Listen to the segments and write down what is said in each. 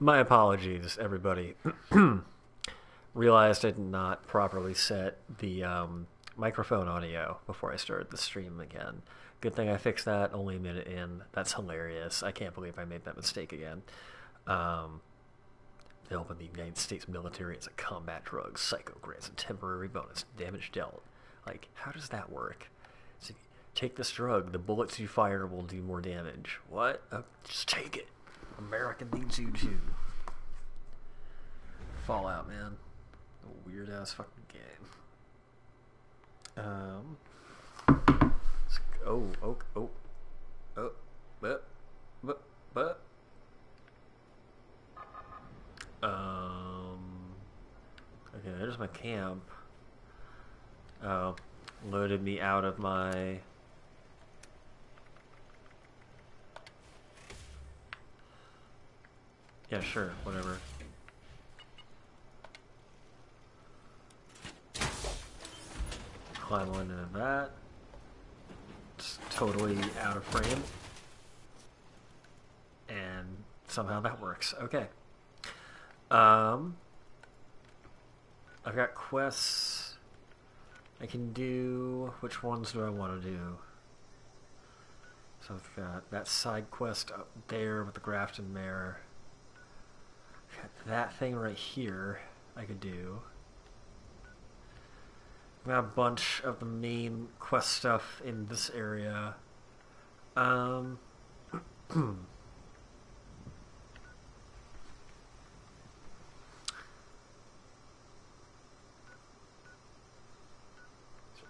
My apologies, everybody. Realized I did not properly set the microphone audio before I started the stream again. Good thing I fixed that only a minute in. That's hilarious. I can't believe I made that mistake again. Available in the United States military as a combat drug. Psycho grants a temporary bonus. Damage dealt. Like, how does that work? So, take this drug. The bullets you fire will do more damage. What? Just take it. America needs you too. Fallout, man. A weird ass fucking game. But, but. Okay, there's my camp. Oh, loaded me out of my. Yeah, sure, whatever. Climb on into that. It's totally out of frame. And somehow that works. Okay. I've got quests I can do. Which ones do I want to do? So I've got that side quest up there with the Grafton Mare. That thing right here I could do. I've got a bunch of the main quest stuff in this area.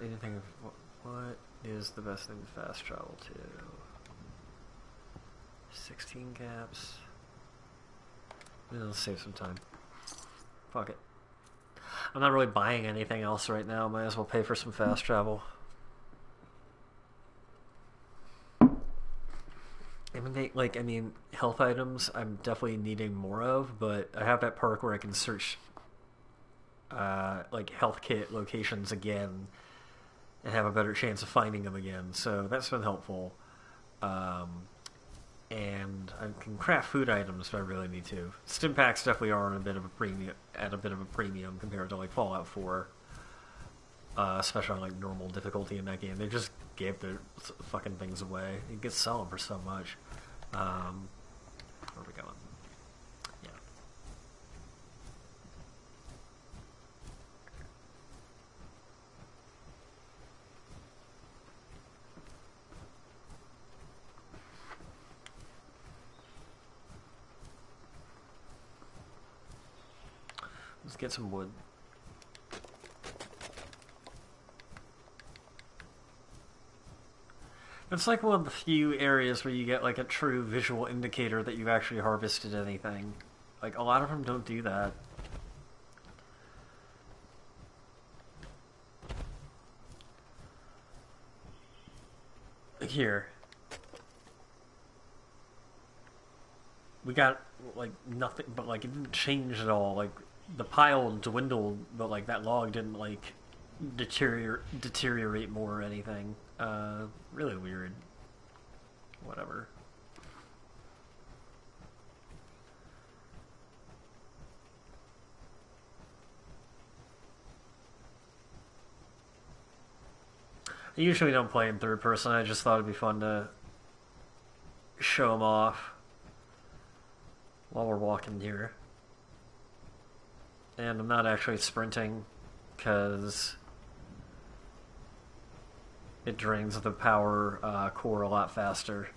Anything of what is the best thing to fast travel to? 16 caps. Let's save some time. Fuck it. I'm not really buying anything else right now. Might as well pay for some fast travel. I mean, health items I'm definitely needing more of, but I have that perk where I can search health kit locations again and have a better chance of finding them again. So that's been helpful. And I can craft food items if I really need to. Stim packs definitely are on a bit of a premium compared to like Fallout 4, especially on like normal difficulty in that game. They just gave their fucking things away. You get sell them for so much. Where are we going? Yeah. Let's get some wood. It's like one of the few areas where you get like a true visual indicator that you've actually harvested anything. Like a lot of them don't do that. Here. We got like nothing, but like it didn't change at all. Like the pile dwindled, but like that log didn't like deteriorate more or anything. Really weird. Whatever. I usually don't play in third person. I just thought it'd be fun to show them off while we're walking here. And I'm not actually sprinting because it drains the power core a lot faster.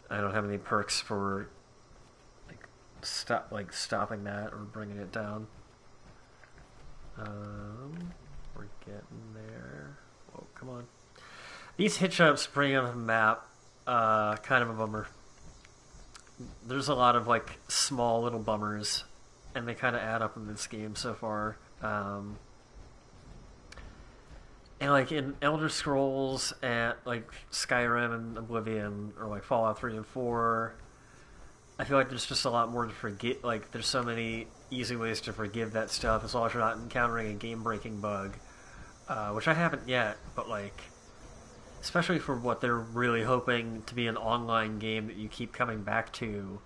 I don't have any perks for stopping that or bringing it down. We're getting there. Whoa, come on. These hitch-ups bring up the map. Kind of a bummer. There's a lot of like small little bummers, and they kind of add up in this game so far. And like in Elder Scrolls and like Skyrim and Oblivion or like Fallout 3 and 4, I feel like there's just a lot more to forget. Like there's so many easy ways to forgive that stuff as long as you're not encountering a game-breaking bug, which I haven't yet. But like, especially for what they're really hoping to be an online game that you keep coming back to,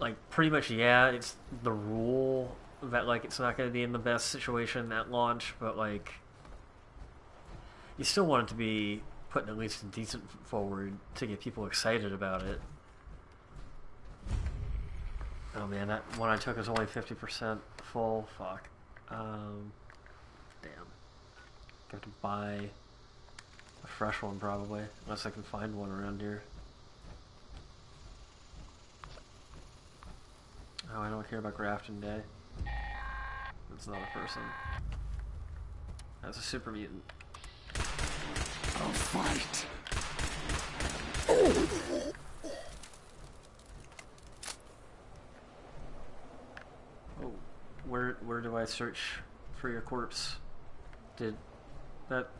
like pretty much yeah, it's the rule that like it's not going to be in the best situation at launch, but like you still want it to be putting at least a decent foot forward to get people excited about it. Oh man, that one I took is only 50% full. Fuck. Damn. I have to buy a fresh one probably, unless I can find one around here. Oh, I don't care about Grafton Day. That's not a person. That's a super mutant. I'll fight. Oh, where do I search for your corpse? Did that?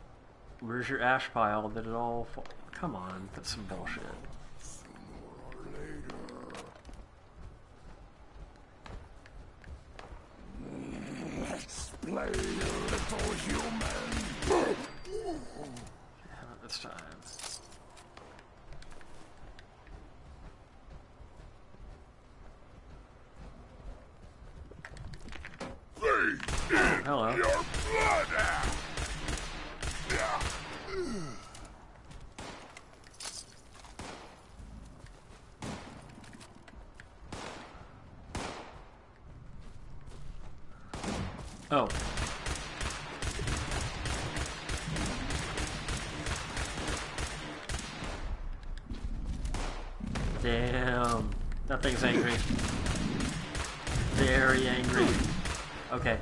Where's your ash pile? Did it all fall? Come on, that's some bullshit. Play, little human. Yeah, not this time. Oh, hello. Your blood. Oh. Damn. That thing's angry. Very angry. Okay.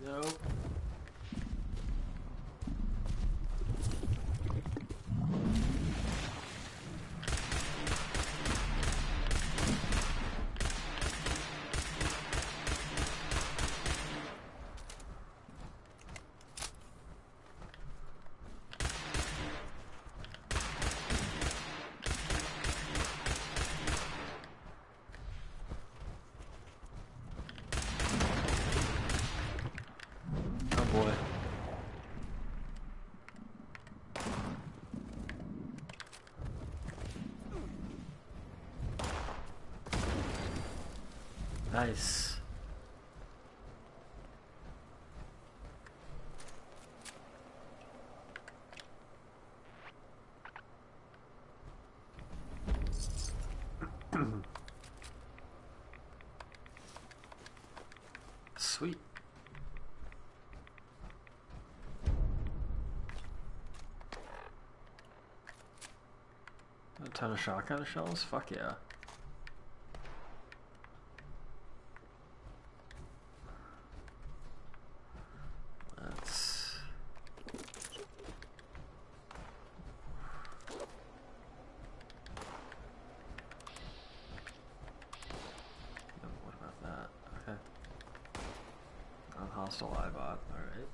Nope. Oh boy. Nice. Sweet. A ton of shotgun shells? Fuck yeah. Let's... What about that? Okay. Hostile iBot, alright.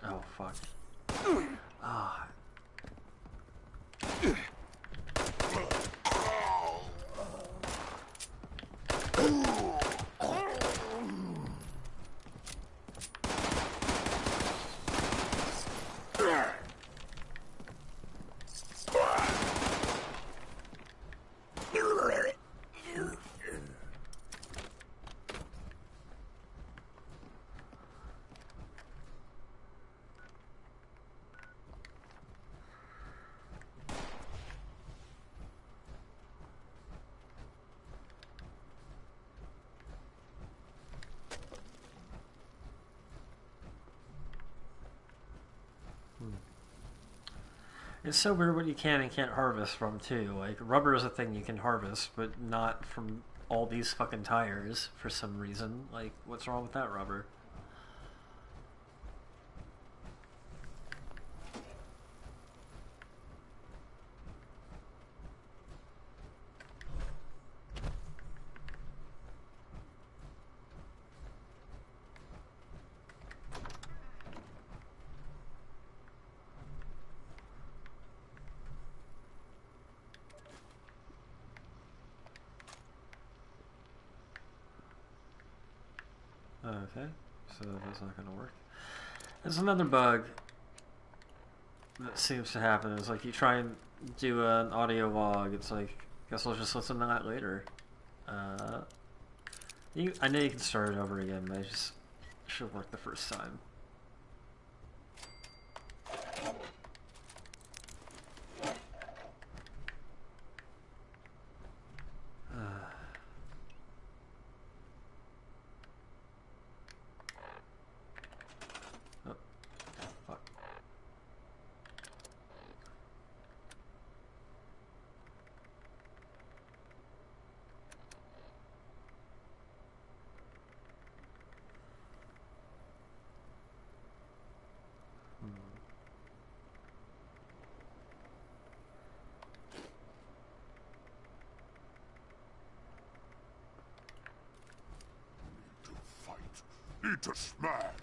Oh, fuck. Ah. It's so weird what you can and can't harvest from, too. Like, rubber is a thing you can harvest, but not from all these fucking tires for some reason. Like, what's wrong with that rubber? Okay, so that's not going to work. There's another bug that seems to happen. It's like you try and do an audio log. It's like, guess I'll just listen to that later. I know you can start it over again, but it just should work the first time. Oh, fuck. Need to smack.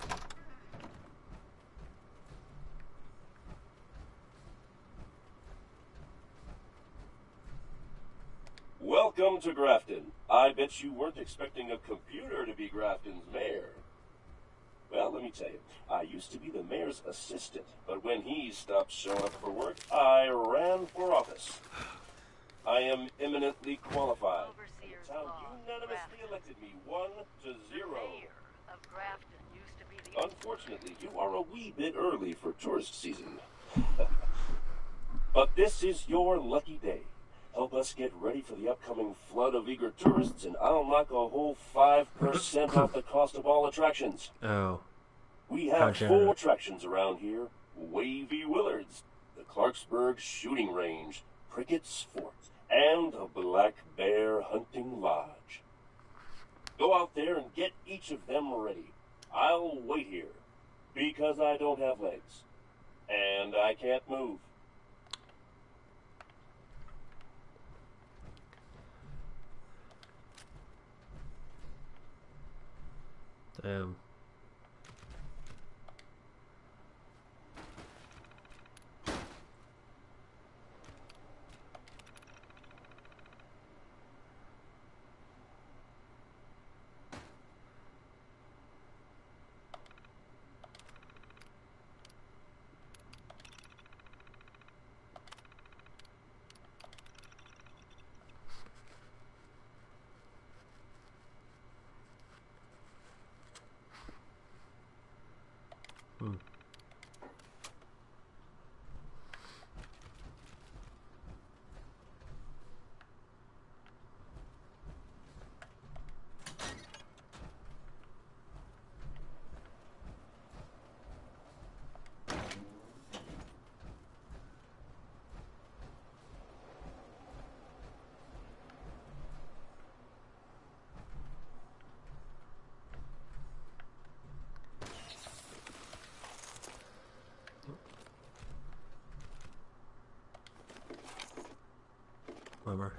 Welcome to Grafton. I bet you weren't expecting a computer to be Grafton's mayor. Well, let me tell you, I used to be the mayor's assistant, but when he stopped showing up for work, I ran for office. I am eminently qualified. The town unanimously elected me 1-0. Unfortunately, you are a wee bit early for tourist season. But this is your lucky day. Help us get ready for the upcoming flood of eager tourists, and I'll knock a whole 5% off the cost of all attractions. Oh. We have 4 attractions around here. Wavy Willards, the Clarksburg Shooting Range, Prickett's Fort, and a black bear hunting lodge. Go out there and get each of them ready. I'll wait here, because I don't have legs, and I can't move. Damn. Bummer.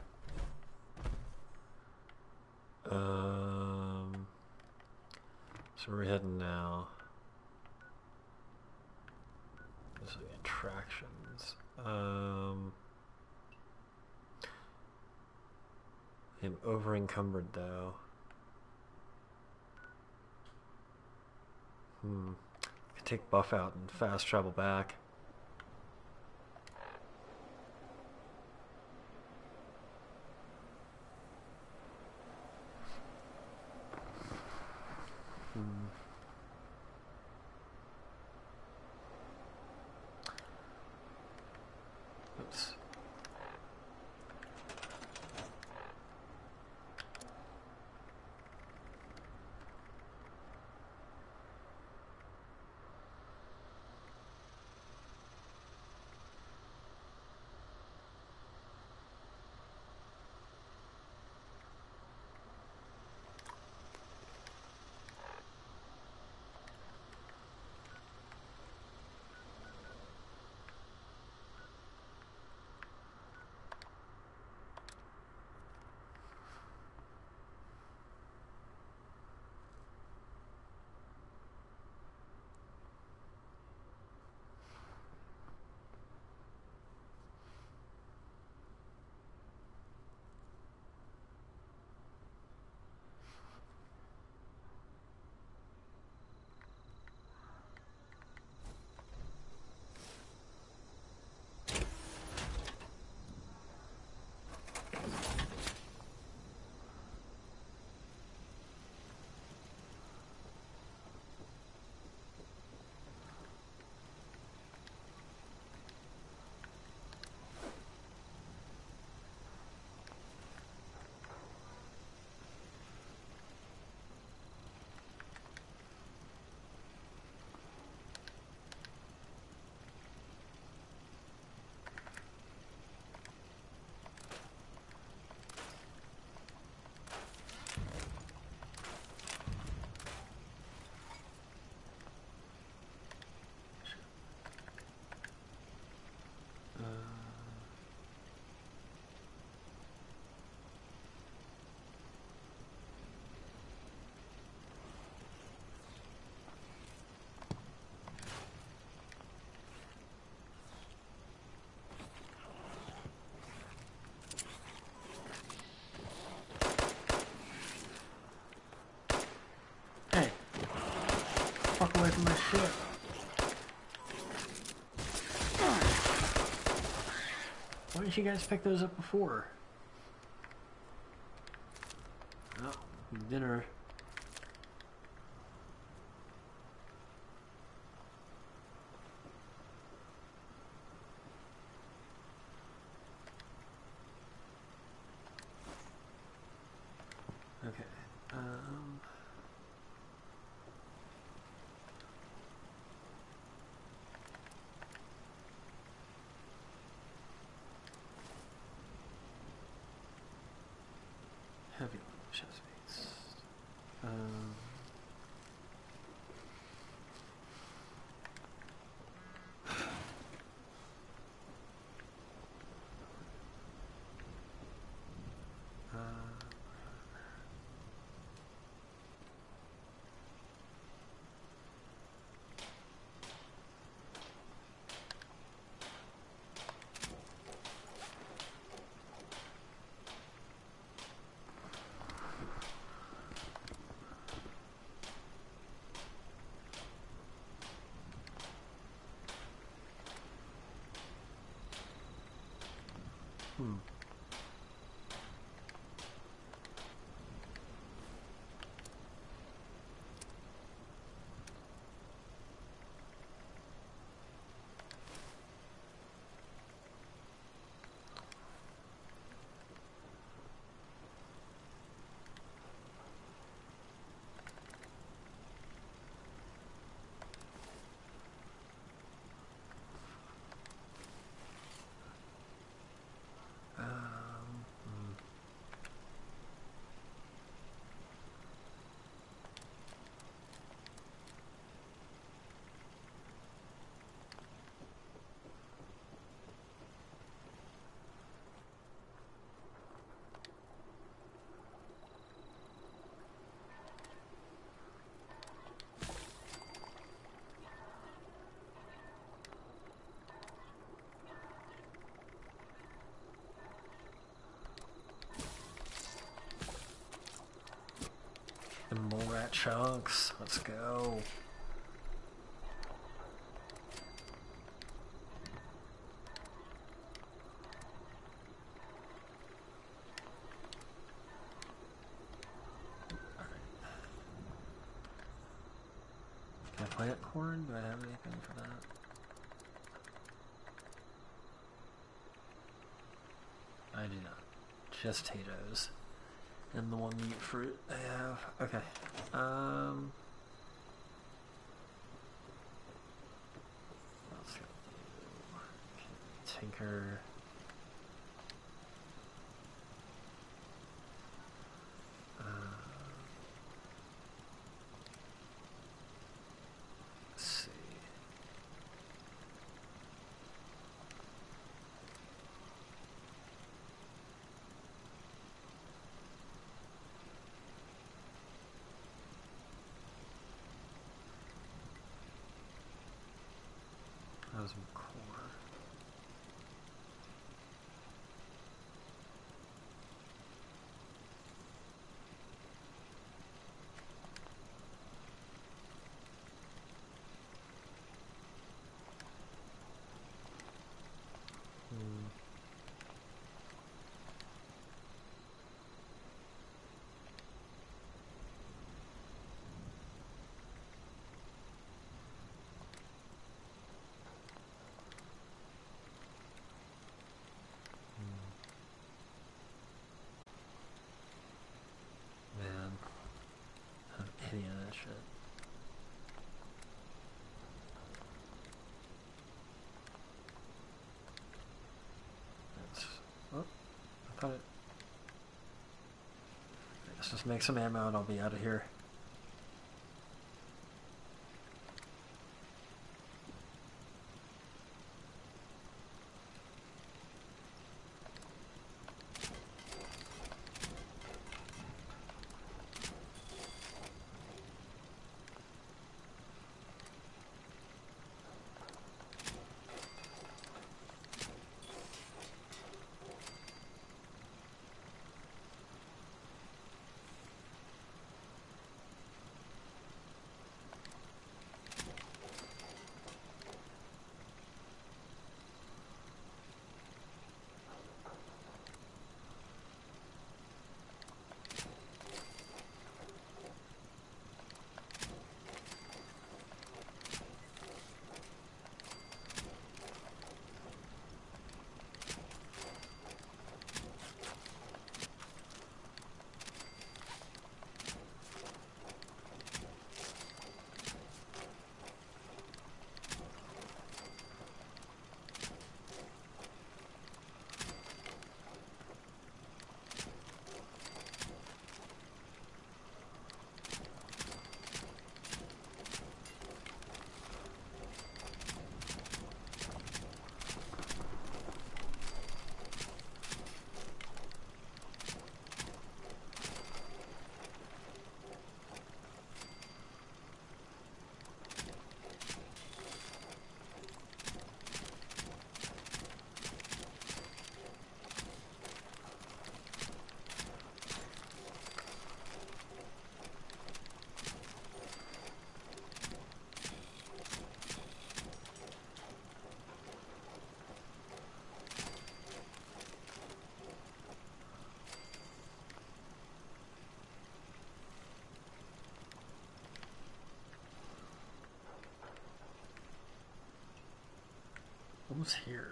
So where are we heading now? There's like attractions. I'm over encumbered though. Could take buff out and fast travel back. Oops. didn't you guys pick those up before? Oh, dinner. Okay. Heavy chest beats. The mole rat chunks. Let's go. Can I plant corn? Do I have anything for that? I do not. Just potatoes. And the one meat fruit I have. Okay. Let's go. Tinker. Let's see. That was some core. Man, I'm any of that shit. That's. Oh, I thought it. Let's just make some ammo and I'll be out of here. Who's here?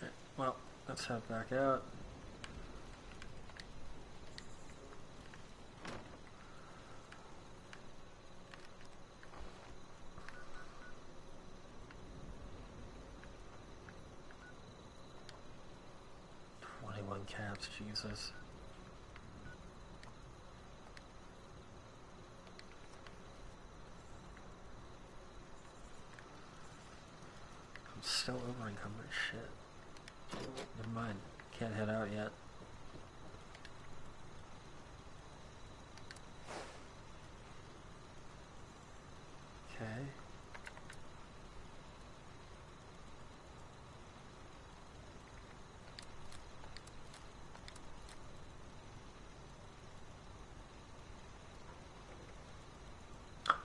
Okay, well, let's head back out. Caps, Jesus. I'm still over encumbered. Shit. Never mind. Can't head out yet. Okay.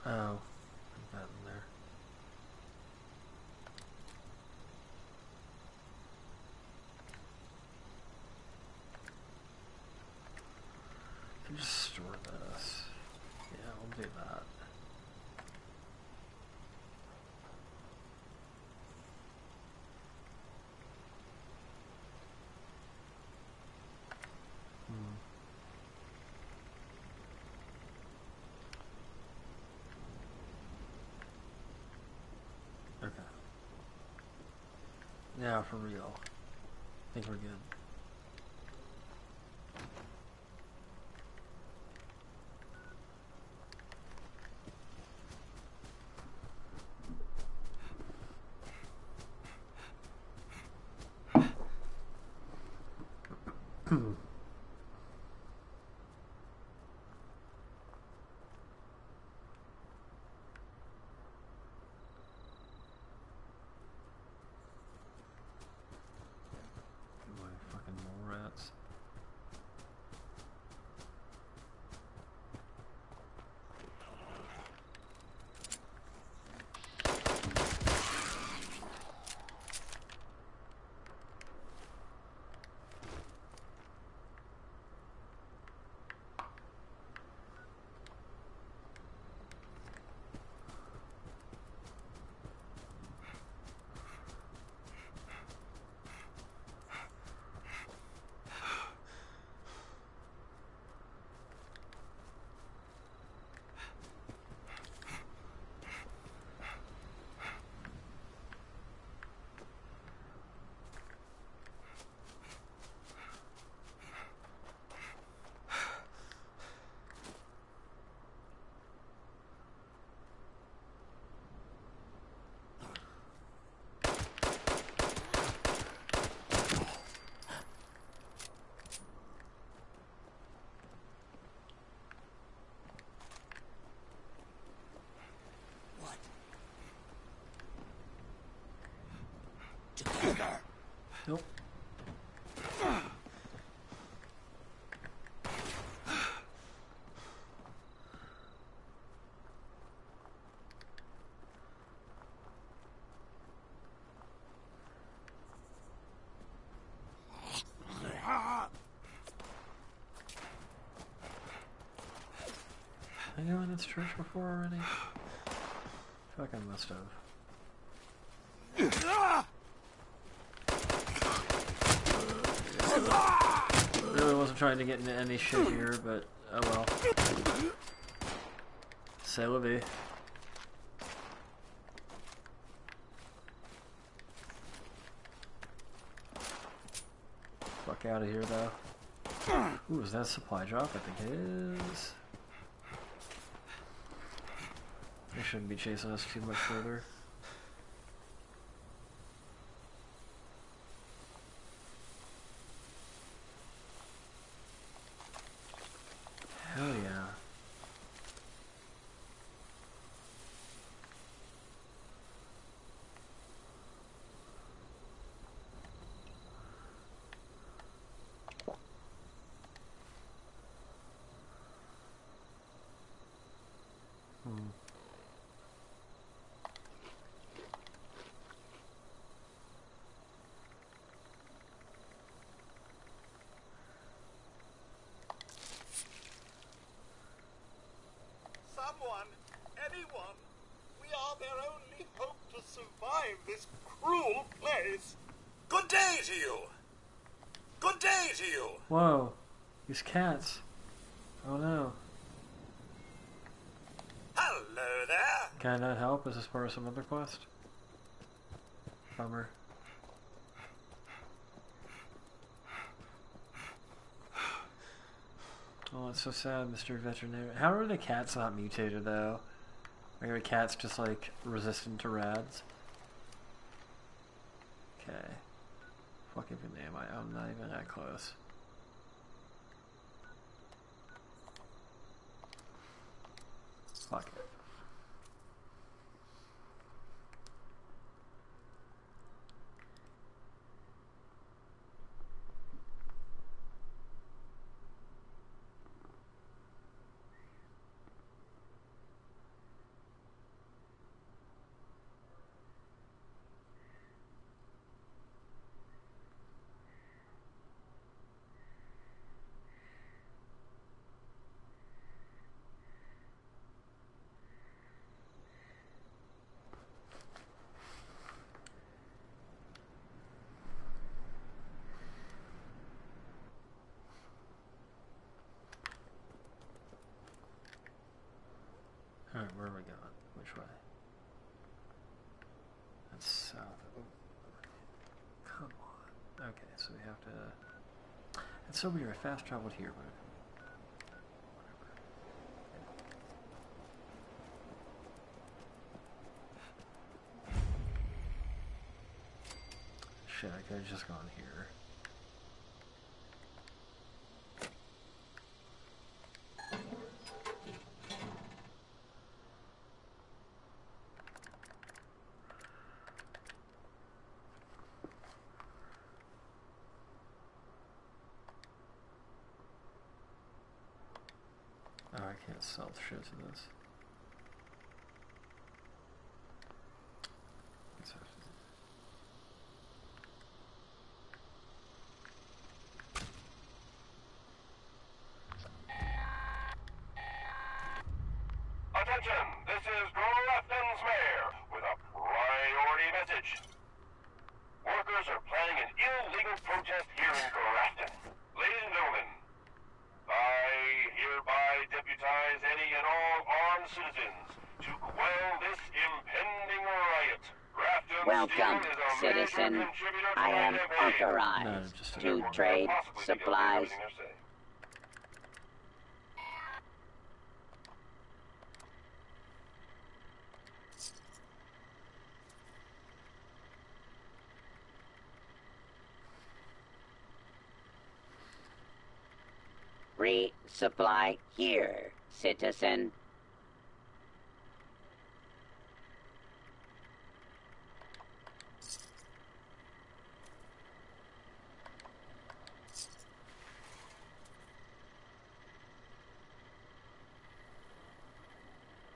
Oh, I've gotten there. I can just store this. Yeah, we'll do that. Okay. Now for real. I think we're good. Fucking mole rats. Nope. I go in this church before already? I feel like I must have. Really wasn't trying to get into any shit here, but oh well. C'est la vie. Fuck out of here though. Ooh, is that a supply drop? I think it is. They shouldn't be chasing us too much further. Hell yeah. someone, anyone. We are their only hope to survive this cruel place. Good day to you. Good day to you. Whoa, these cats. Oh no. Hello there. Can I not help? Is this part of some other quest? Bummer. Oh, it's so sad, Mr. Veterinarian. How are the cats not mutated, though? Are the cats just, like, resistant to rads? Okay. Fuck even am I? I'm not even that close. Fuck it. Alright, where are we going? Which way? That's south. Oh, come on. Okay, so we have to... It's so weird. I fast traveled here, but... Shit, I could have just gone here. Oh, I can't sell shit to this. Attention, this is Grafton's mayor with a priority message. Workers are planning an illegal protest here in Grafton. Ladies and gentlemen, I hereby deputize any and all armed citizens to quell this impending riot. Grafton Welcome, Steel is a citizen. major contributor to I our am campaign. authorized to trade supplies. Resupply here, citizen.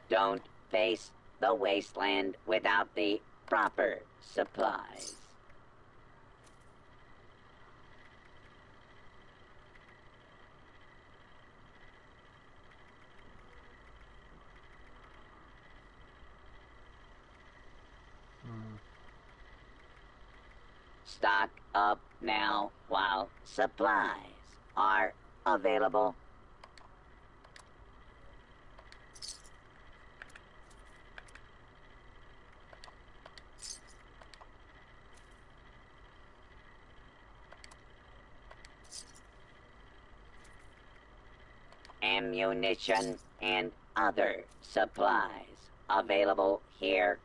Don't face the wasteland without the proper supplies. Stock up now while supplies are available. Ammunition and other supplies available here.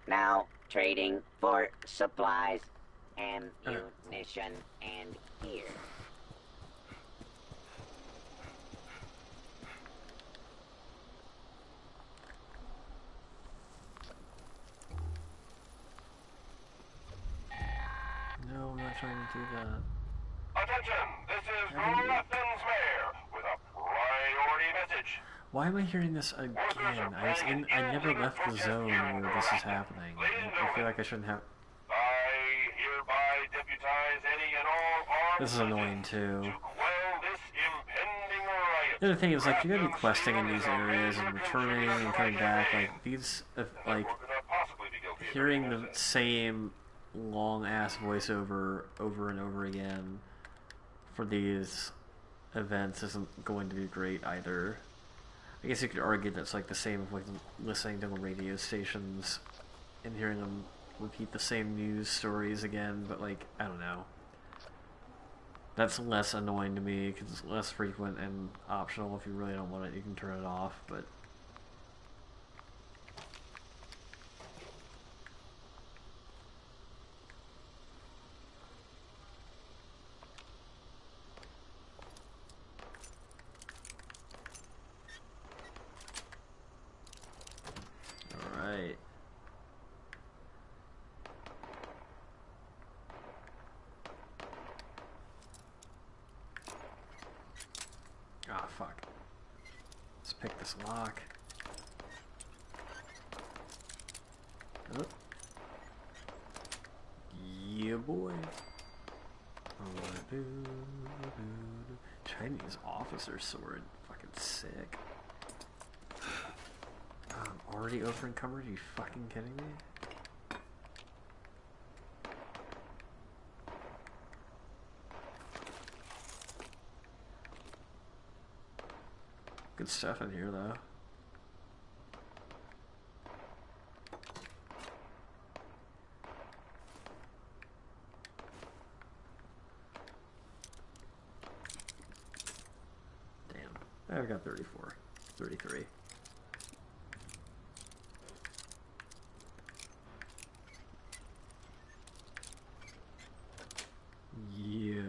Now trading for supplies, ammunition, and gear. No, I'm not trying to do that. Attention, this is Grafton's mayor with a priority message. Why am I hearing this again? I never left the zone where this is happening. I feel like I shouldn't have. I hereby deputize any and all armed This is annoying too. to quell this impending riot. The other thing is, like, you're gonna be questing in these areas and returning and coming back. Like, these, like, hearing the same long ass voiceover over and over again for these events isn't going to be great either. I guess you could argue that's like the same with like listening to the radio stations and hearing them repeat the same news stories again, but like, I don't know. That's less annoying to me because it's less frequent and optional. If you really don't want it, you can turn it off, but alright. Ah, fuck. Let's pick this lock. Oh. Yeah, boy. Chinese officer sword. Fucking sick. I'm already over encumbered? Are you fucking kidding me? Good stuff in here, though. Damn. I've got 34. 33. Yeah.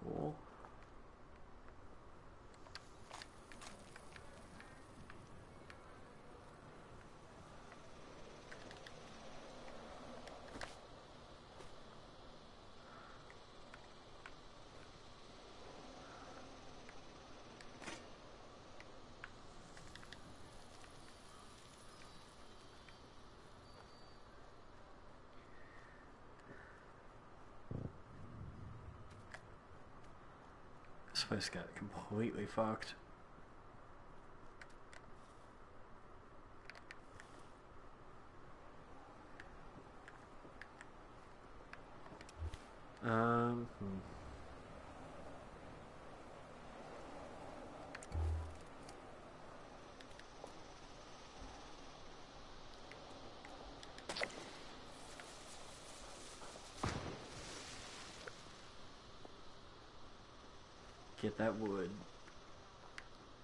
Cool. This place got completely fucked. Hmm. Get that wood.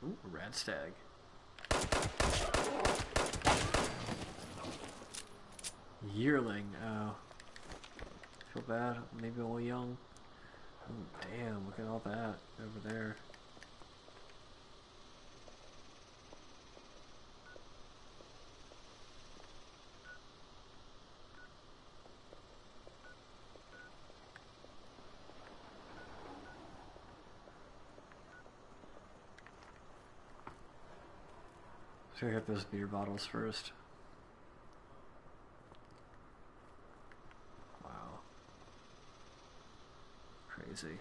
Ooh, a rat stag. Yearling. Oh. Feel bad. Maybe a little young. Oh, damn, look at all that over there. So I got those beer bottles first. Wow. Crazy.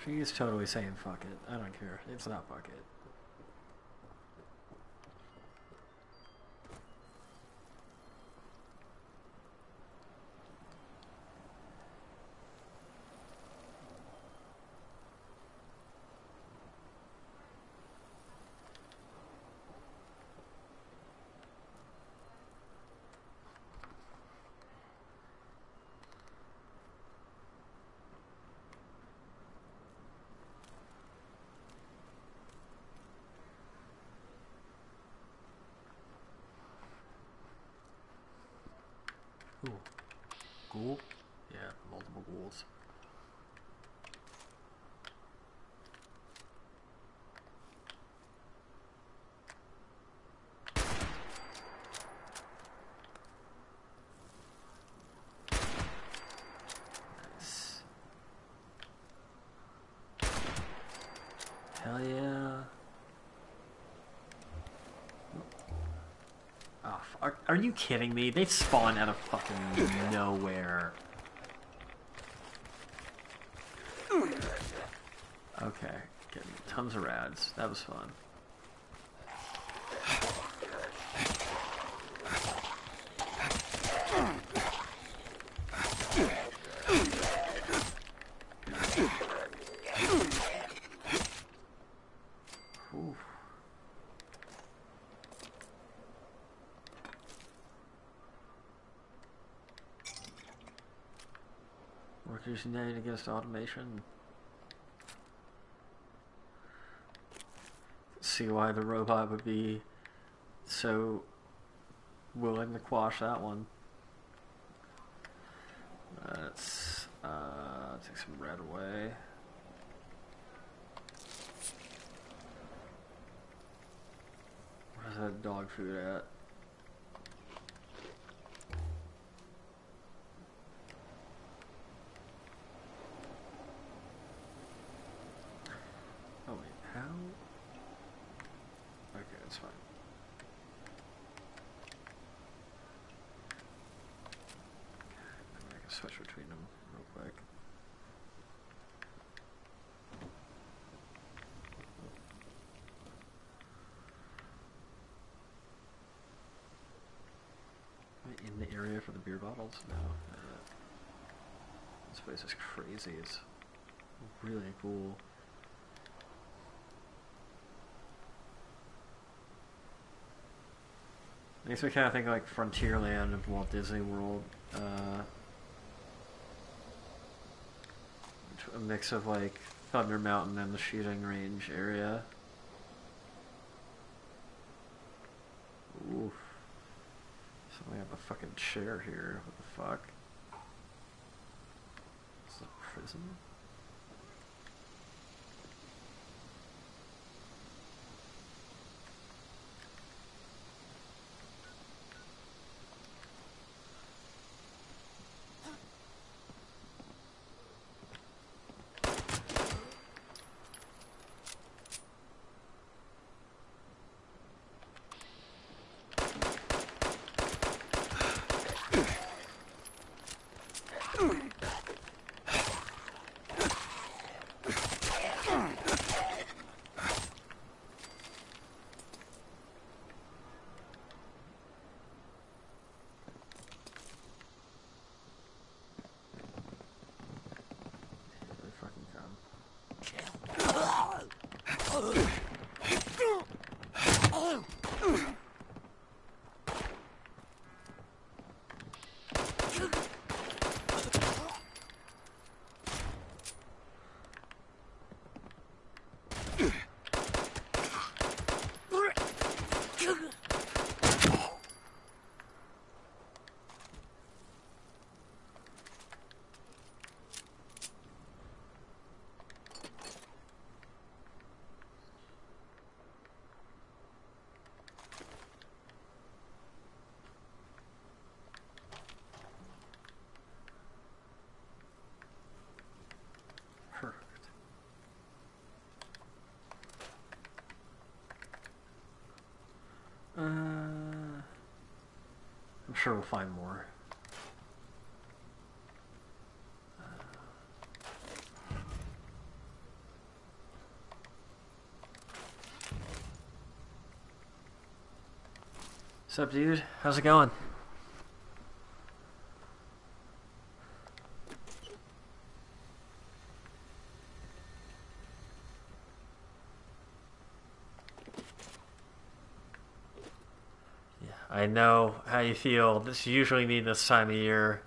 She's totally saying fuck it. I don't care. It's not fuck it. Ooh. Ghoul? Yeah, multiple ghouls. Nice. Hell yeah. Oh, are you kidding me? They spawn out of fucking nowhere. Okay, getting tons of rads. That was fun. Ooh. Workers united against automation. See why the robot would be so willing to quash that one. Let's take some red away. Where's that dog food at? Oh wait, how? Okay, it's fine. I can switch between them real quick. Am I in the area for the beer bottles? No, not yet. This place is crazy. It's really cool. Makes me kind of think like Frontierland of Walt Disney World. A mix of like Thunder Mountain and the shooting range area. Oof. Somebody have a fucking chair here. What the fuck? Is this a prison? Perfect. I'm sure we'll find more. What's up, dude? How's it going? Yeah, I know how you feel. This usually me this time of year.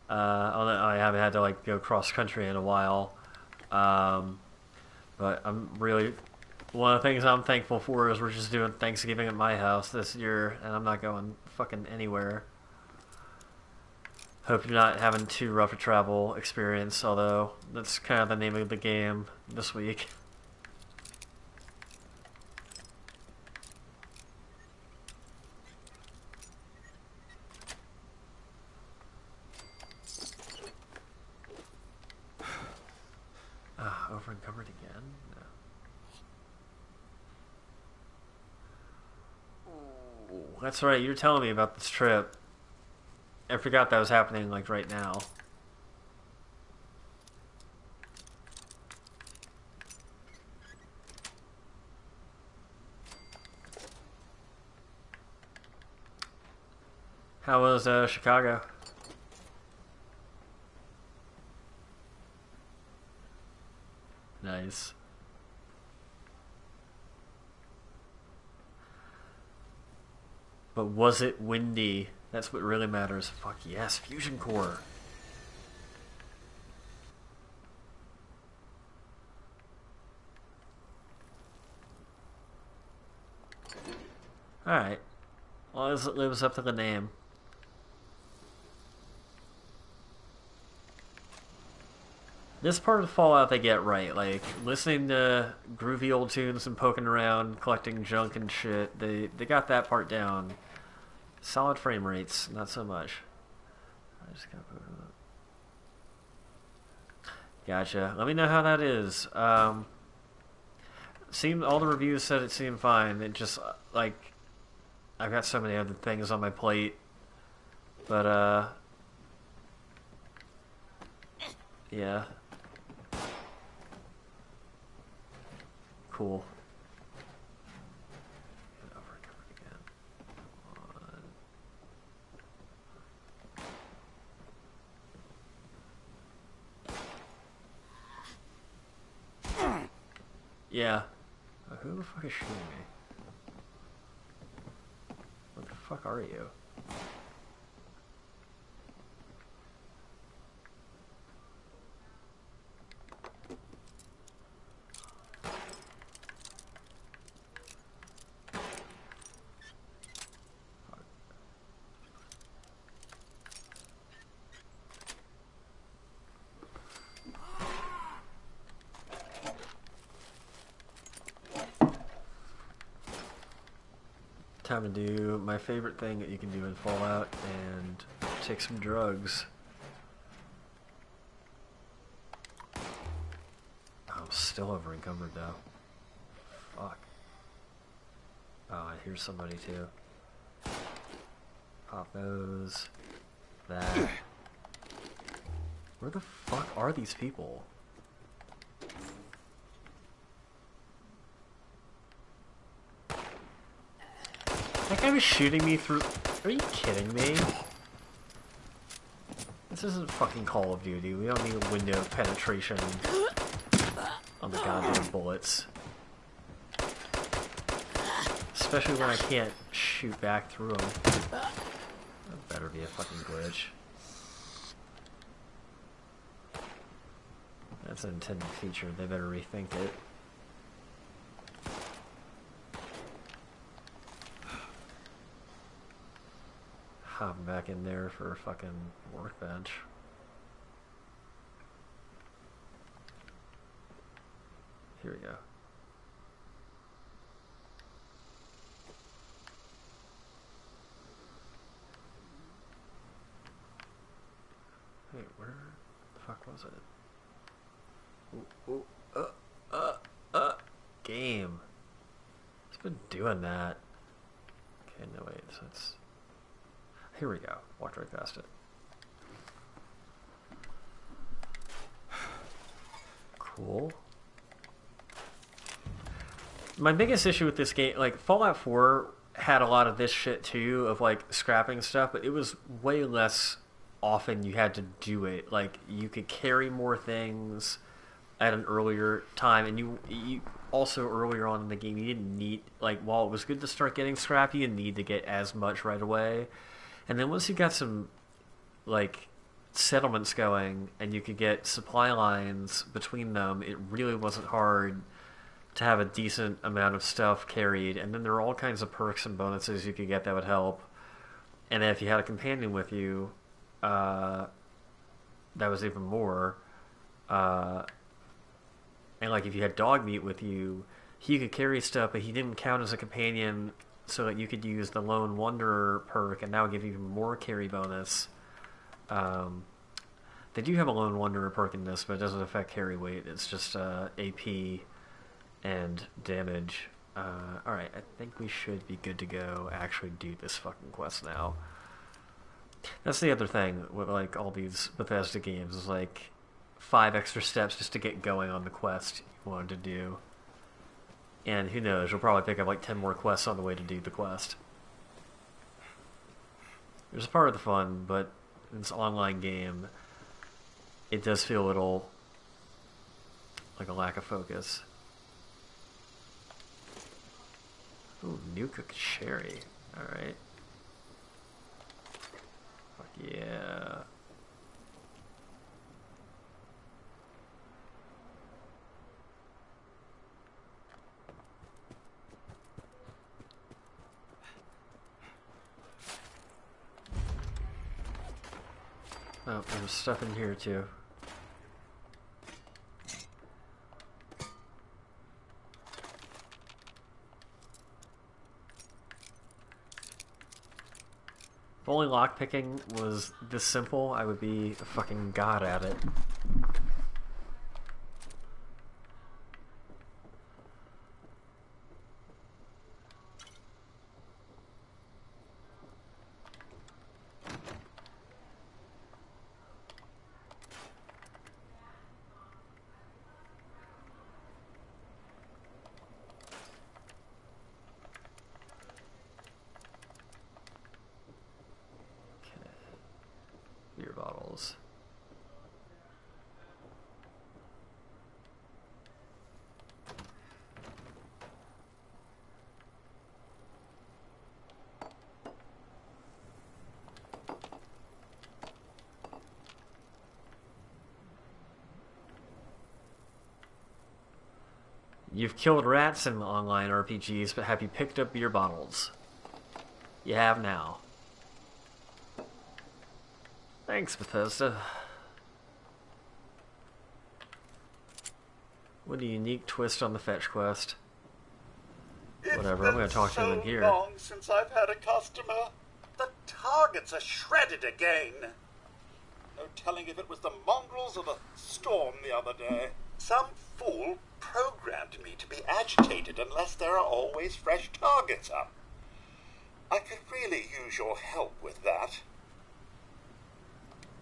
Although I haven't had to like go cross country in a while. Um, but I'm really one of the things I'm thankful for is we're just doing Thanksgiving at my house this year, and I'm not going fucking anywhere. Hope you're not having too rough a travel experience, although that's kind of the name of the game this week. Over encumbered again? No. Ooh, that's right, you were telling me about this trip. I forgot that was happening like right now. How was Chicago? Nice. But was it windy? That's what really matters. Fuck yes, Fusion Core. Alright. Well, it lives up to the name. This part of Fallout they get right. Like, listening to groovy old tunes and poking around, collecting junk and shit, they got that part down. Solid frame rates, not so much. I just gotta put it up. Gotcha. Let me know how that is. Seemed all the reviews said it seemed fine. It just like I've got so many other things on my plate, but yeah, cool. Yeah. Who the fuck is shooting me? What the fuck are you? Time to do my favorite thing that you can do in Fallout and take some drugs. Oh, I'm still over encumbered though. Fuck. Oh, I hear somebody too. Pop those. That. Where the fuck are these people? That guy was shooting me through... Are you kidding me? This isn't fucking Call of Duty. We don't need a window penetration on the goddamn bullets. Especially when I can't shoot back through them. That better be a fucking glitch. That's an intended feature. They better rethink it. Hop back in there for a fucking workbench. Here we go. Wait, where the fuck was it? Ooh, game. It's been doing that. Okay, no wait, so it's... Here we go. Walked right past it. Cool. My biggest issue with this game, like Fallout 4 had a lot of this shit too, of like scrapping stuff, but it was way less often you had to do it. Like you could carry more things at an earlier time, and you also earlier on in the game you didn't need, like, while it was good to start getting scrap, you didn't need to get as much right away. And then once you got some like settlements going and you could get supply lines between them, it really wasn't hard to have a decent amount of stuff carried. And then there were all kinds of perks and bonuses you could get that would help. And then if you had a companion with you, that was even more. And like if you had dog meat with you, he could carry stuff, but he didn't count as a companion, so that you could use the Lone Wanderer perk, and that would give you even more carry bonus. They do have a Lone Wanderer perk in this, but it doesn't affect carry weight. It's just AP and damage. Alright, I think we should be good to go actually do this fucking quest now. That's the other thing with like all these Bethesda games, is like 5 extra steps just to get going on the quest you wanted to do. And who knows, you'll probably pick up like 10 more quests on the way to do the quest. It's part of the fun, but in this online game, it does feel a little like a lack of focus. Ooh, new cooked sherry. Alright. Fuck yeah. Oh, there's stuff in here too. If only lockpicking was this simple, I would be a fucking god at it. Beer bottles. You've killed rats in online RPGs, but have you picked up beer bottles? You have now. Thanks, Bethesda. What a unique twist on the fetch quest. Whatever, I'm gonna talk to him in here. It's been so long since I've had a customer. The targets are shredded again. No telling if it was the mongrels or the storm the other day. Some fool programmed me to be agitated unless there are always fresh targets up. I could really use your help with that.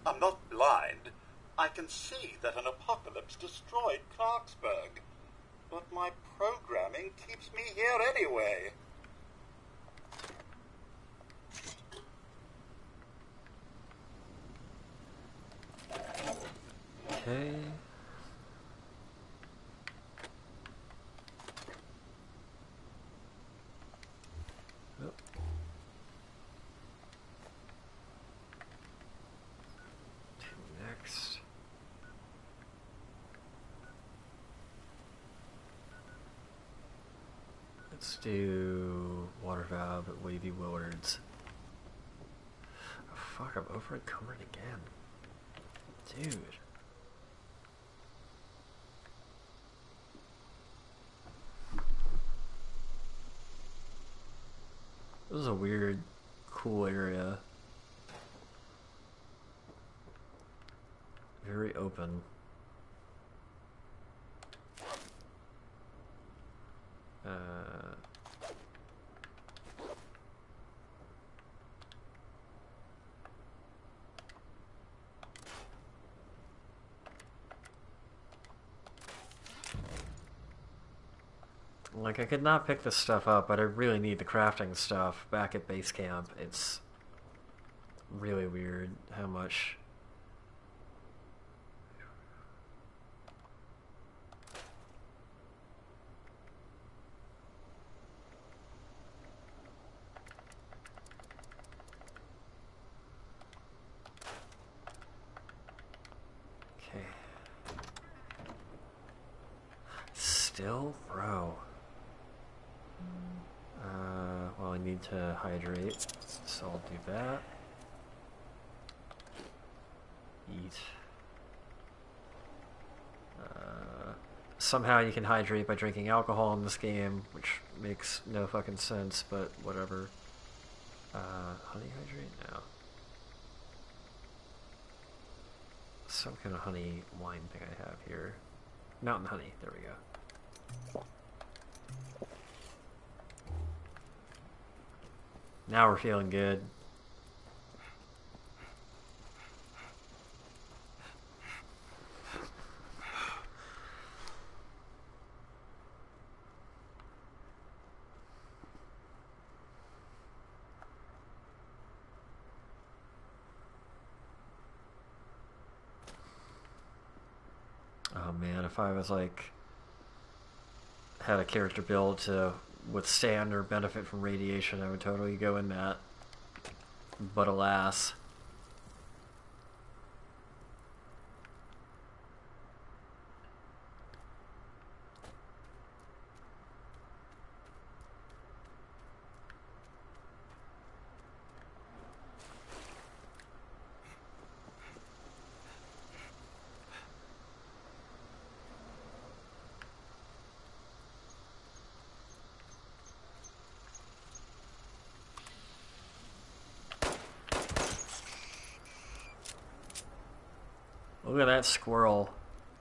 I'm not blind. I can see that an apocalypse destroyed Clarksburg. But my programming keeps me here anyway. Okay. Oh. Next. Let's do water valve at Wavy Willards. Oh, fuck, I'm over encumbered again. Dude. This is a weird, cool area. Very open. Like, I could not pick this stuff up, but I really need the crafting stuff back at base camp. It's really weird how much... Okay. Still? Bro. Well, I need to hydrate, so I'll do that. Eat. Somehow you can hydrate by drinking alcohol in this game, which makes no fucking sense, but whatever. Honey hydrate? No. Some kind of honey wine thing I have here. Mountain honey, there we go. Now we're feeling good. Oh man, if I was like had a character build to withstand or benefit from radiation, I would totally go in that. But alas. Look at that squirrel.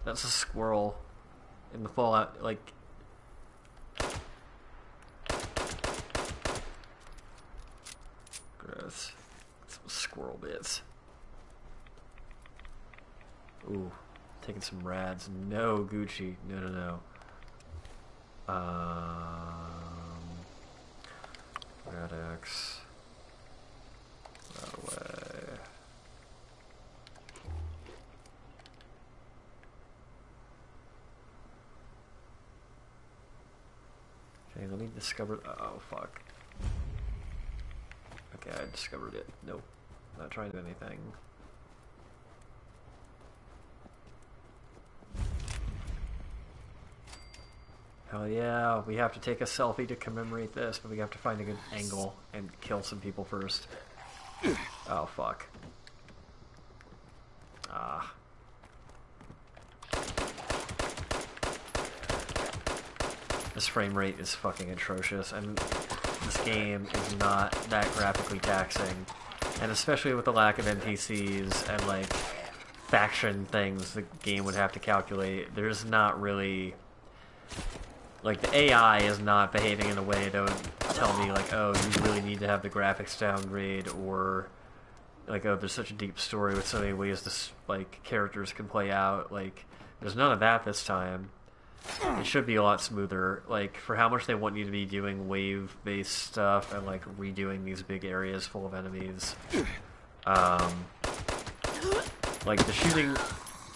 That's a squirrel in the Fallout, like... Gross. Some squirrel bits. Ooh. Taking some rads. No, Gucci. No, no, no. Rad-X. That away. Okay, let me discover... Oh, fuck. Okay, I discovered it. Nope. Not trying to do anything. Hell yeah, we have to take a selfie to commemorate this, but we have to find a good angle and kill some people first. Oh, fuck. Ah. This frame rate is fucking atrocious, and this game is not that graphically taxing. And especially with the lack of NPCs and, like, faction things the game would have to calculate, there's not really... Like, the AI is not behaving in a way that would tell me, like, oh, you really need to have the graphics downgrade, or, like, oh, there's such a deep story with so many ways this, like, characters can play out. Like, there's none of that this time. It should be a lot smoother. Like, for how much they want you to be doing wave-based stuff and, like, redoing these big areas full of enemies. Like, the shooting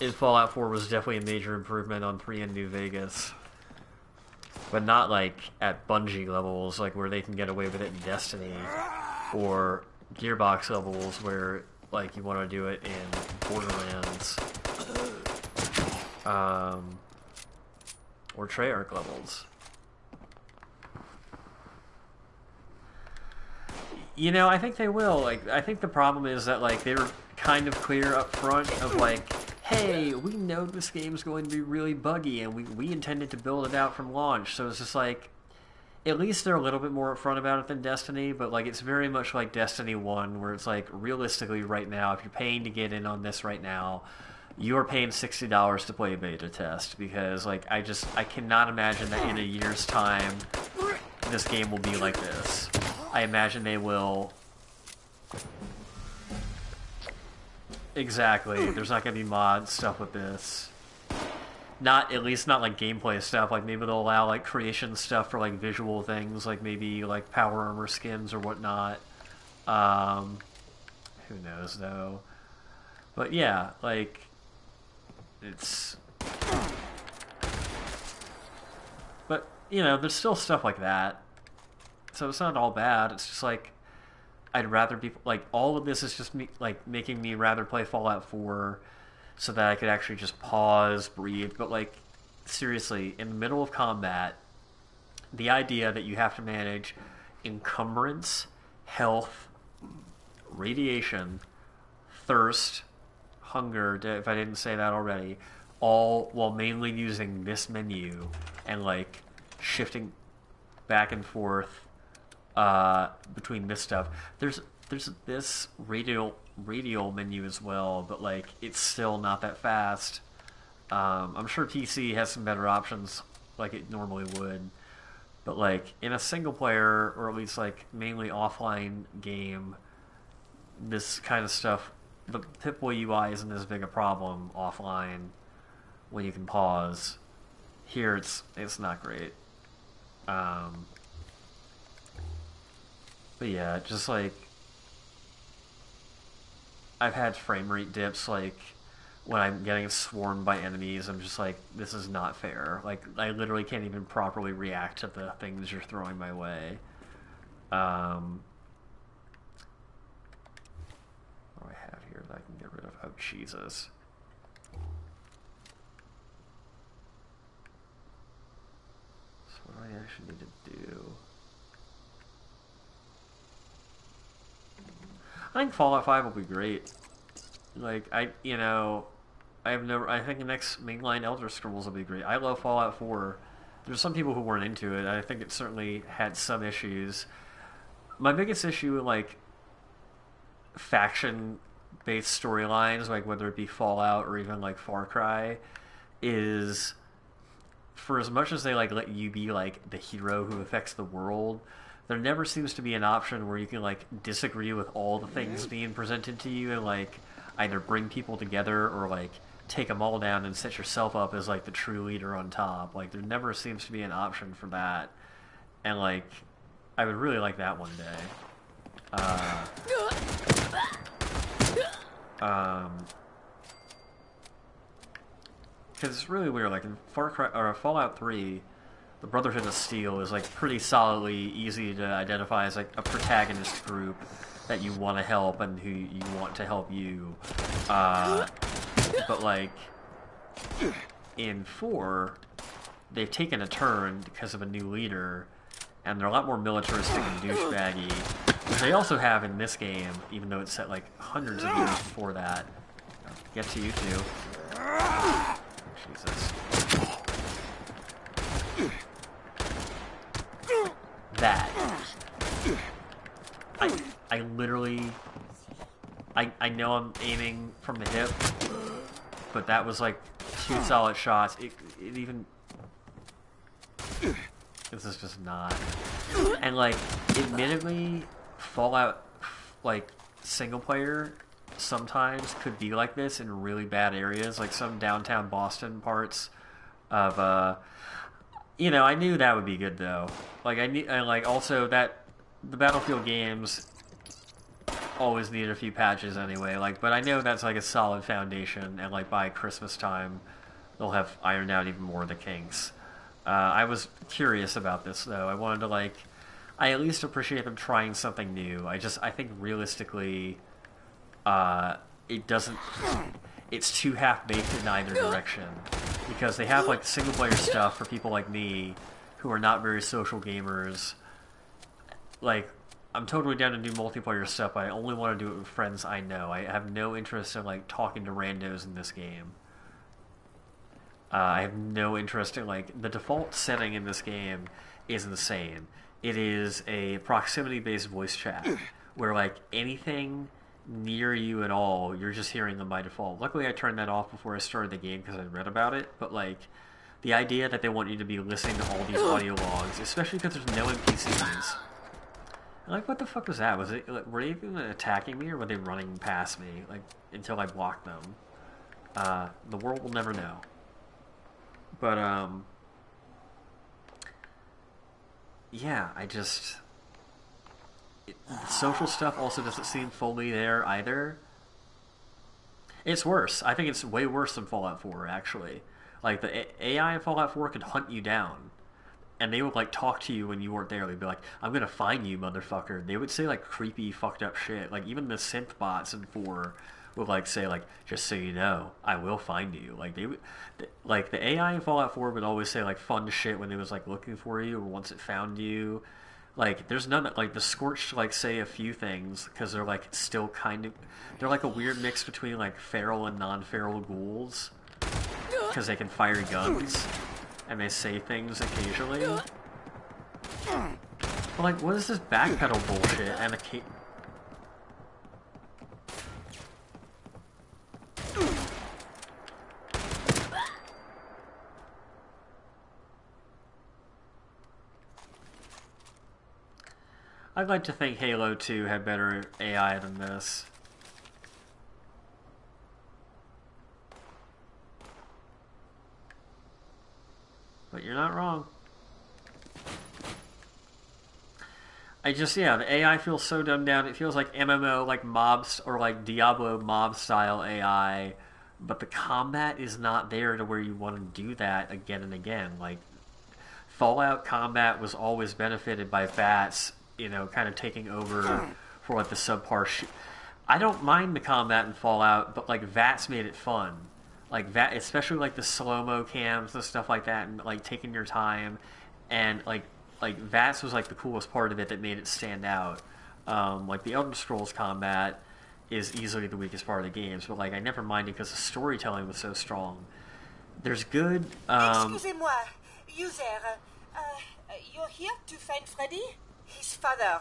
in Fallout 4 was definitely a major improvement on 3 and New Vegas. But not, like, at Bungie levels, like, where they can get away with it in Destiny. Or Gearbox levels where, like, you want to do it in Borderlands. Or Treyarch levels. You know, I think they will. Like, I think the problem is that, like, they were kind of clear up front of, like, hey, we know this game's going to be really buggy, and we intended to build it out from launch. So it's just like, at least they're a little bit more upfront about it than Destiny, but, like, it's very much like Destiny 1, where it's like, realistically right now, if you're paying to get in on this right now, you are paying $60 to play a beta test, because, like, I cannot imagine that in a year's time this game will be like this. I imagine they will... Exactly, there's not going to be mod stuff with this. not at least not like gameplay stuff. Like maybe they'll allow like creation stuff for like visual things, like maybe like power armor skins or whatnot. Um, who knows though? But yeah, like it's. But you know, there's still stuff like that, so it's not all bad. It's just like I'd rather be like all of this is just me like making me rather play Fallout 4 so that I could actually just pause, breathe. But like seriously, in the middle of combat, the idea that you have to manage encumbrance, health, radiation, thirst, hunger, if I didn't say that already, all while mainly using this menu and like shifting back and forth between this stuff. There's this radial menu as well, but like it's still not that fast. I'm sure PC has some better options like it normally would, but like in a single player or at least like mainly offline game, this kind of stuff, the Pip-Boy UI isn't as big a problem offline when you can pause. Here it's not great. But yeah, just like I've had frame rate dips like when I'm getting swarmed by enemies. I'm just like, this is not fair. Like I literally can't even properly react to the things you're throwing my way. What do I have here that I can get rid of? Oh, Jesus. So what do I actually need to do? I think Fallout 5 will be great. Like, I think the next mainline Elder Scrolls will be great. I love Fallout 4. There's some people who weren't into it. I think it certainly had some issues. My biggest issue with, like, faction-based storylines, like whether it be Fallout or even, like, Far Cry, is for as much as they, like, let you be, like, the hero who affects the world, there never seems to be an option where you can like disagree with all the things being presented to you and like either bring people together or like take them all down and set yourself up as like the true leader on top. Like there never seems to be an option for that, and like I would really like that one day. Because it's really weird. Like in Far Cry or Fallout 3. The Brotherhood of Steel is like pretty solidly easy to identify as like a protagonist group that you want to help and who you want to help you. But like in 4, they've taken a turn because of a new leader, and they're a lot more militaristic and douchebaggy. Which they also have in this game, even though it's set like hundreds of years before that. Get to you too. Jesus. That. I literally... I know I'm aiming from the hip, but that was like 2 solid shots. It even... This is just not... And like, admittedly, Fallout, like, single player sometimes could be like this in really bad areas, like some downtown Boston parts of, you know, I knew that would be good though. Like also that the Battlefield games always need a few patches anyway. Like, but I know that's like a solid foundation, and like by Christmas time, they'll have ironed out even more of the kinks. I was curious about this though. I wanted to like, I at least appreciate them trying something new. I think realistically, it doesn't. It's too half-baked in either direction, because they have like single-player stuff for people like me who are not very social gamers. Like, I'm totally down to do multiplayer stuff, but I only want to do it with friends I know. I have no interest in like talking to randos in this game. I have no interest in like the default setting in this game is insane. It is a proximity-based voice chat where like anything near you at all, you're just hearing them by default. Luckily, I turned that off before I started the game because I read about it. But like, the idea that they want you to be listening to all these audio logs, especially because there's no NPCs. Like, what the fuck was that? Was it like, were they even attacking me, or were they running past me like until I blocked them? The world will never know. But yeah, social stuff also doesn't seem fully there either. It's worse. I think it's way worse than Fallout 4 actually. Like the AI in Fallout 4 could hunt you down, and they would like talk to you when you weren't there. They'd be like, "I'm gonna find you, motherfucker." They would say like creepy, fucked up shit. Like even the synth bots in 4 would like say like, "Just so you know, I will find you." Like they would, like the AI in Fallout 4 would always say like fun shit when it was like looking for you or once it found you. Like there's none like the Scorched like say a few things because they're like still kind of they're like a weird mix between like feral and non-feral ghouls because they can fire guns and they say things occasionally. But like, what is this backpedal bullshit? And I'd like to think Halo 2 had better AI than this. But you're not wrong. Yeah, the AI feels so dumbed down. It feels like MMO, like mobs, or like Diablo mob style AI, but the combat is not there to where you want to do that again and again. Like, Fallout combat was always benefited by VATS, kind of taking over for like the subpar. I don't mind the combat in Fallout, but like VATS made it fun. Like that, especially like the slow mo cams and stuff like that, and like taking your time, and like VATS was like the coolest part of it that made it stand out. Like the Elder Scrolls combat is easily the weakest part of the games, but like I never minded because the storytelling was so strong. There's good. Excusez-moi, you there? You're here to find Freddy? His father.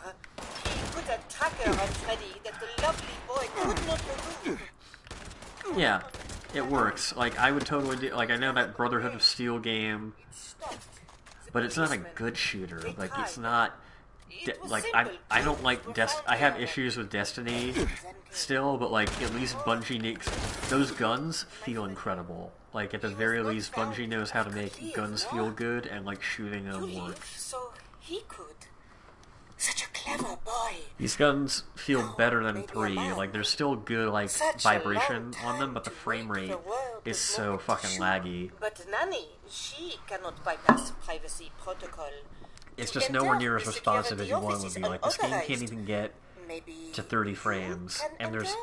He put a tracker on Freddy that the lovely boy could not remove. Yeah, it works. Like I would totally do. Like I know that Brotherhood of Steel game, but it's not a good shooter. Like it's not. Like I don't like I have issues with Destiny still, but like at least Bungie makes those guns feel incredible. Like at the very least, Bungie knows how to make guns feel good and like shooting them work. So he could. Such a clever boy. These guns feel better than 3. Like there's still good like vibration on them, but the frame rate is so fucking laggy. But Nanny, she cannot bypass privacy protocol. It's just nowhere near as responsive as you want it to be. Like this game can't even get to 30 frames, and there's.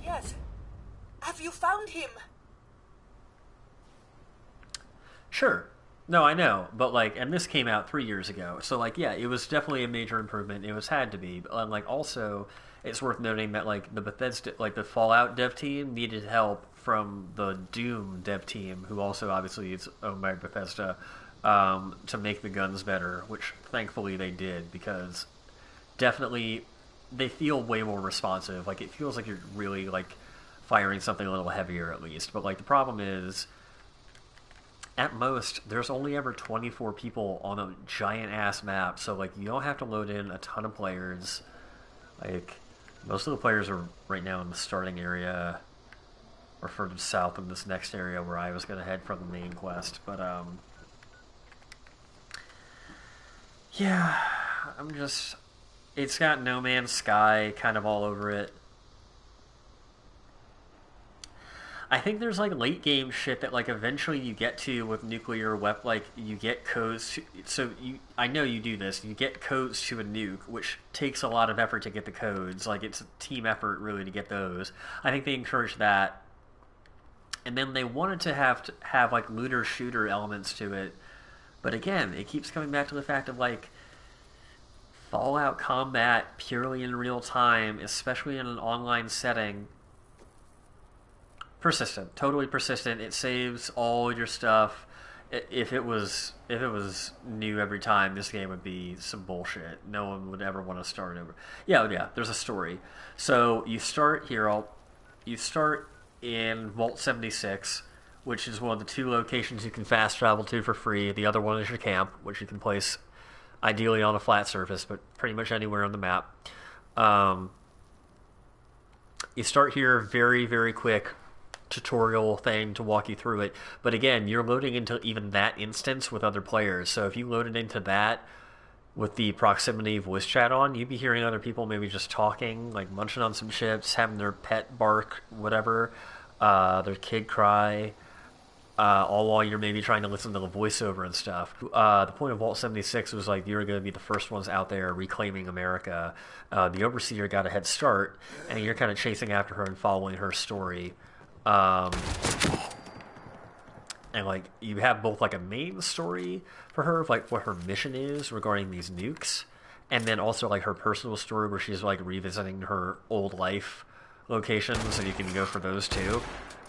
Yes. Have you found him? Sure. No, I know, but like, and this came out 3 years ago, so like, yeah, it was definitely a major improvement. It was had to be, and like, also, it's worth noting that like the Bethesda, like the Fallout dev team needed help from the Doom dev team, who also obviously is owned by Bethesda, to make the guns better, which thankfully they did because definitely they feel way more responsive. Like it feels like you're really like firing something a little heavier at least, but like the problem is. At most, there's only ever 24 people on a giant ass map, so like you don't have to load in a ton of players. Like most of the players are right now in the starting area, or further south in this next area where I was going to head for the main quest. But yeah, it's got No Man's Sky kind of all over it. I think there's like late game shit that like eventually you get to with nuclear weapon. Like you get codes. I know you do this. You get codes to a nuke, which takes a lot of effort to get the codes. Like it's a team effort really to get those. I think they encouraged that, and then they wanted to have like looter shooter elements to it. But again, it keeps coming back to the fact of like Fallout combat purely in real time, especially in an online setting. Persistent, totally persistent. It saves all your stuff. If it was new every time, this game would be some bullshit. No one would ever want to start over. Yeah. There's a story. So you start here. You start in Vault 76, which is one of the 2 locations you can fast travel to for free. The other one is your camp, which you can place ideally on a flat surface, but pretty much anywhere on the map. You start here very, very quick. tutorial thing to walk you through it. But again, you're loading into even that instance with other players. So if you loaded into that with the proximity voice chat on, you'd be hearing other people maybe just talking, like munching on some chips, having their pet bark, whatever, their kid cry, all while you're maybe trying to listen to the voiceover and stuff. The point of Vault 76 was like you were going to be the first ones out there reclaiming America. The Overseer got a head start, and you're kind of chasing after her and following her story. And like you have both like a main story for her of like what her mission is regarding these nukes, and then also like her personal story where she's like revisiting her old life locations, and you can go for those too.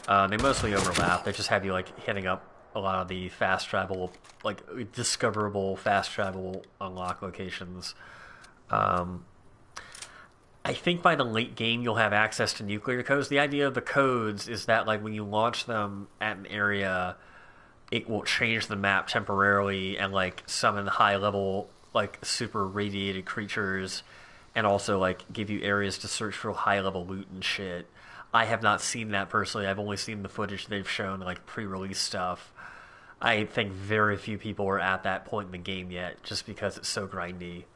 They mostly overlap. They just have you like hitting up a lot of the fast travel, like discoverable fast travel unlock locations. I think by the late game you'll have access to nuclear codes. The idea of the codes is that like when you launch them at an area, it will change the map temporarily and like summon high level like super radiated creatures, and also like give you areas to search for high level loot and shit. I have not seen that personally. I've only seen the footage they've shown, like pre-release stuff. I think very few people are at that point in the game yet, just because it's so grindy.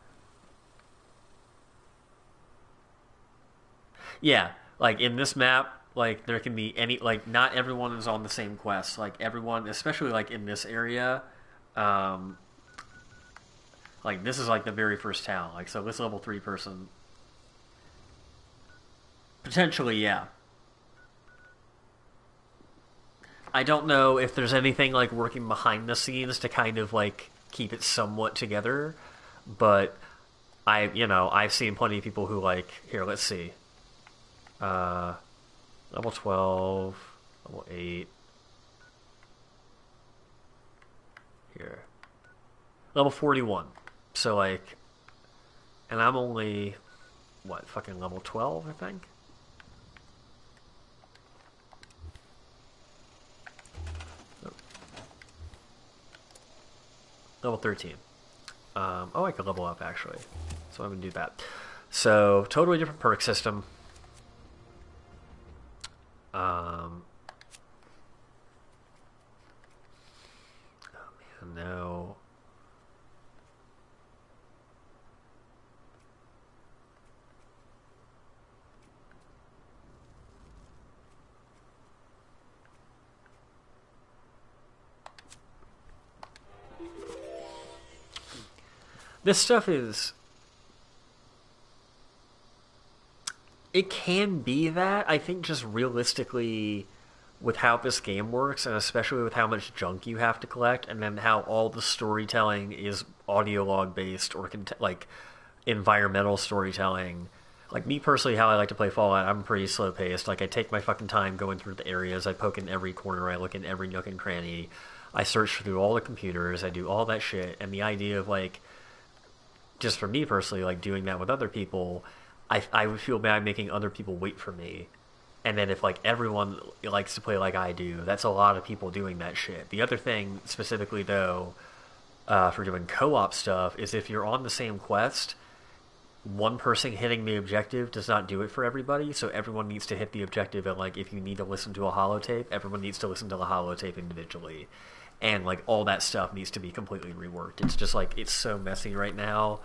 Yeah, like in this map, like there can be any, like not everyone is on the same quest. Like everyone, especially like in this area, um, like this is like the very first town. Like so, this level 3 person, potentially, yeah. I don't know if there's anything like working behind the scenes to kind of like keep it somewhat together, but I've seen plenty of people who like here. Let's see. Level 12, level 8. Here. Level 41. So, like, and I'm only, what, fucking level 12, I think? Nope. Level 13. I could level up, actually. So I'm going to do that. So, totally different perk system. Oh man, no. This stuff is... It can be that. I think just realistically, with how this game works, and especially with how much junk you have to collect, and then how all the storytelling is audio log based or like environmental storytelling. Like me personally, how I like to play Fallout, I'm pretty slow paced. Like I take my fucking time going through the areas. I poke in every corner. I look in every nook and cranny. I search through all the computers. I do all that shit. And the idea of like, just for me personally, like doing that with other people, I would feel bad making other people wait for me. And then if like everyone likes to play like I do, that's a lot of people doing that shit. The other thing specifically though, for doing co-op stuff, is if you're on the same quest, one person hitting the objective does not do it for everybody. So everyone needs to hit the objective, and like if you need to listen to a holotape, everyone needs to listen to the holotape individually. And like all that stuff needs to be completely reworked. It's just like it's so messy right now.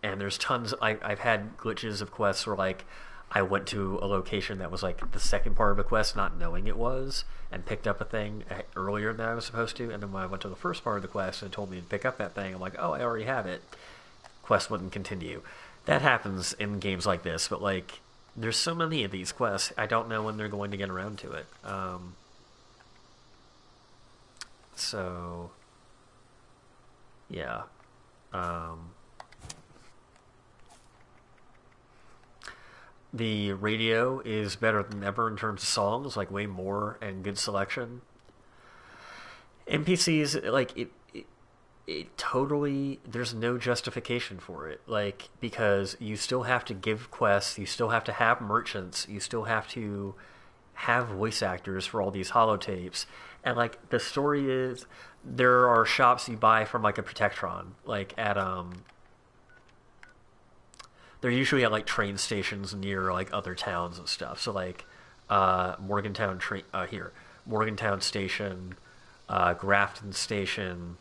And there's tons. I've had glitches of quests where like I went to a location that was like the second part of a quest, not knowing it was, and picked up a thing earlier than I was supposed to. And then when I went to the first part of the quest and it told me to pick up that thing, I'm like, oh, I already have it. Quest wouldn't continue. That happens in games like this, but like there's so many of these quests, I don't know when they're going to get around to it. So yeah. The radio is better than ever in terms of songs, like way more and good selection. NPCs, like it totally, there's no justification for it, like because you still have to give quests, you still have to have merchants, you still have to have voice actors for all these holotapes, and like the story is there are shops you buy from like a Protectron, like at they're usually at like train stations near like other towns and stuff. So like Morgantown Station, Grafton Station,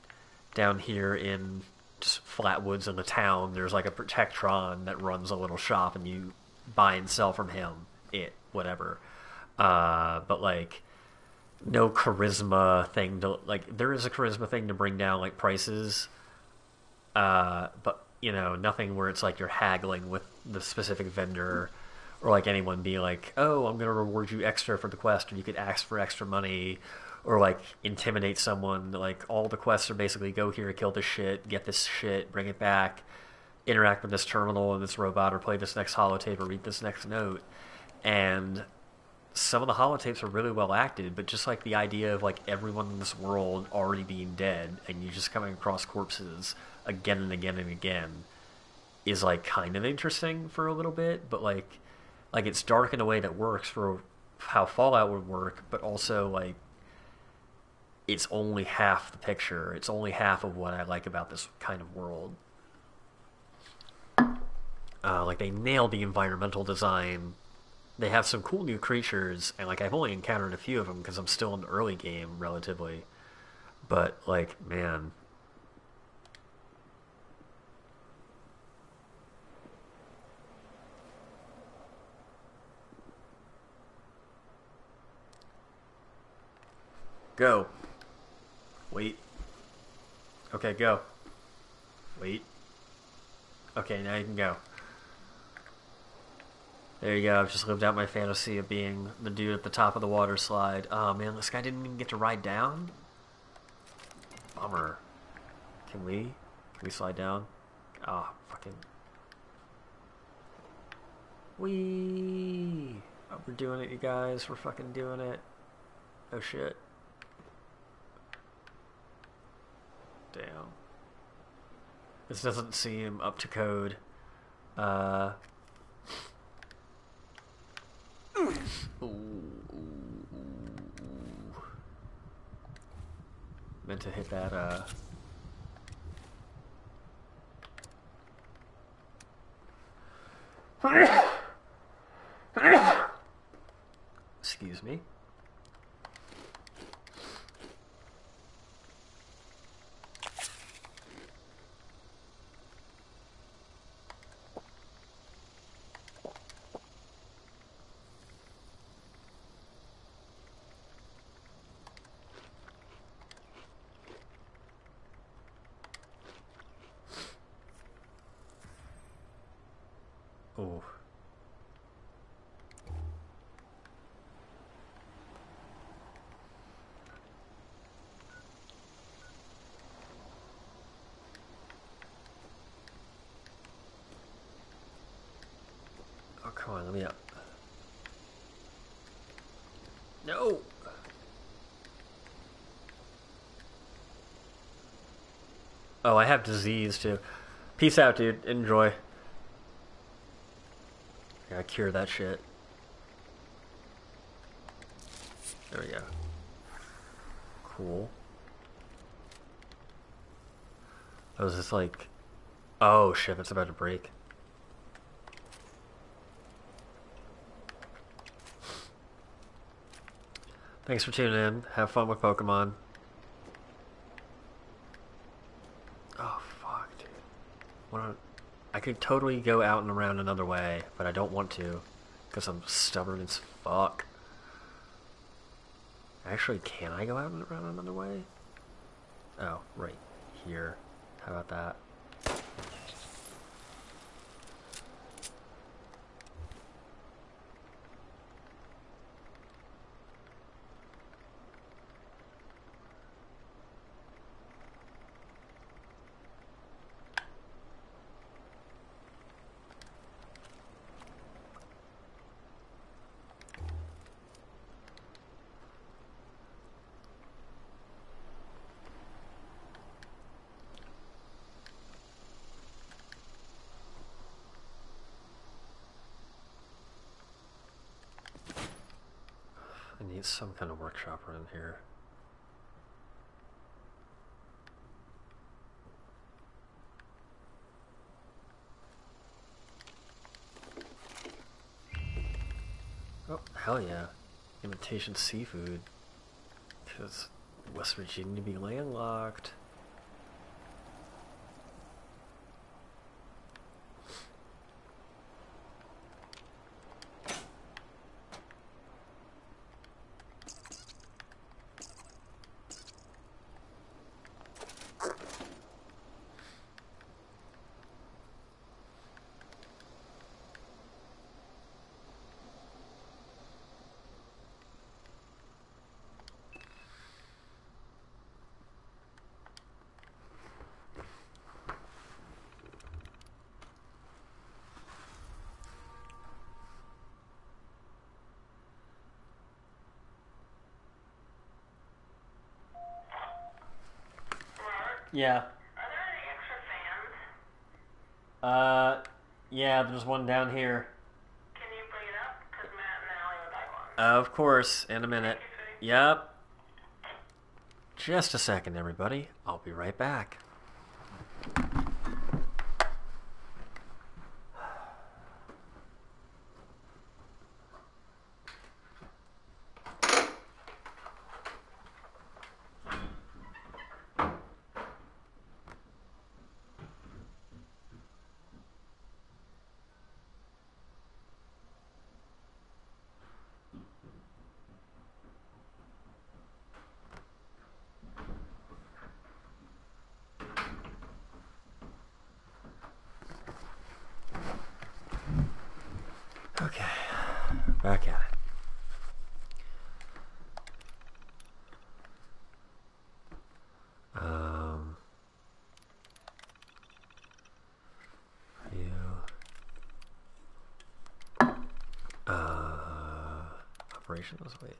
down here in just flat woods in the town. There's like a Protectron that runs a little shop, and you buy and sell from him. Whatever. But like no charisma thing to like. There is a charisma thing to bring down like prices, but you know nothing where it's like you're haggling with the specific vendor. Or like anyone being like, oh, I'm going to reward you extra for the quest, or you could ask for extra money, or like intimidate someone. Like all the quests are basically go here, kill this shit, get this shit, bring it back, interact with this terminal and this robot, or play this next holotape, or read this next note. And some of the holotapes are really well acted, but just like the idea of like everyone in this world already being dead, and you just coming across corpses again and again and again, is like kind of interesting for a little bit, but like it's dark in a way that works for how Fallout would work, but also like it's only half the picture. It's only half of what I like about this kind of world. Like they nailed the environmental design. They have some cool new creatures, and like I've only encountered a few of them because I'm still in the early game relatively. But like, man, go. Wait. Okay, go. Wait. Okay, now you can go. There you go. I've just lived out my fantasy of being the dude at the top of the water slide. Oh man, this guy didn't even get to ride down? Bummer. Can we? Can we slide down? Ah, oh, fucking... Whee! Oh, we're doing it, you guys. We're fucking doing it. Oh shit. Damn. This doesn't seem up to code. Meant to hit that, Excuse me. Oh. Oh, come on, let me up. No! Oh, I have disease, too. Peace out, dude. Enjoy. I gotta cure that shit. There we go. Cool. Oh, is this like... Oh, shit, it's about to break. Thanks for tuning in. Have fun with Pokemon. Oh, fuck, dude. I could totally go out and around another way, but I don't want to, because I'm stubborn as fuck. Actually, can I go out and around another way? Oh, right here. How about that? I need some kind of workshop around here. Oh, hell yeah. Imitation seafood. Because West Virginia be landlocked. Yeah. Are there any extra fans? Yeah, there's one down here. Can you bring it up? Because Matt and Allie would like one. Of course, in a minute. Thank you, sweetie. Yep. Just a second, everybody. I'll be right back. Okay, back at it. You. Operations? Wait.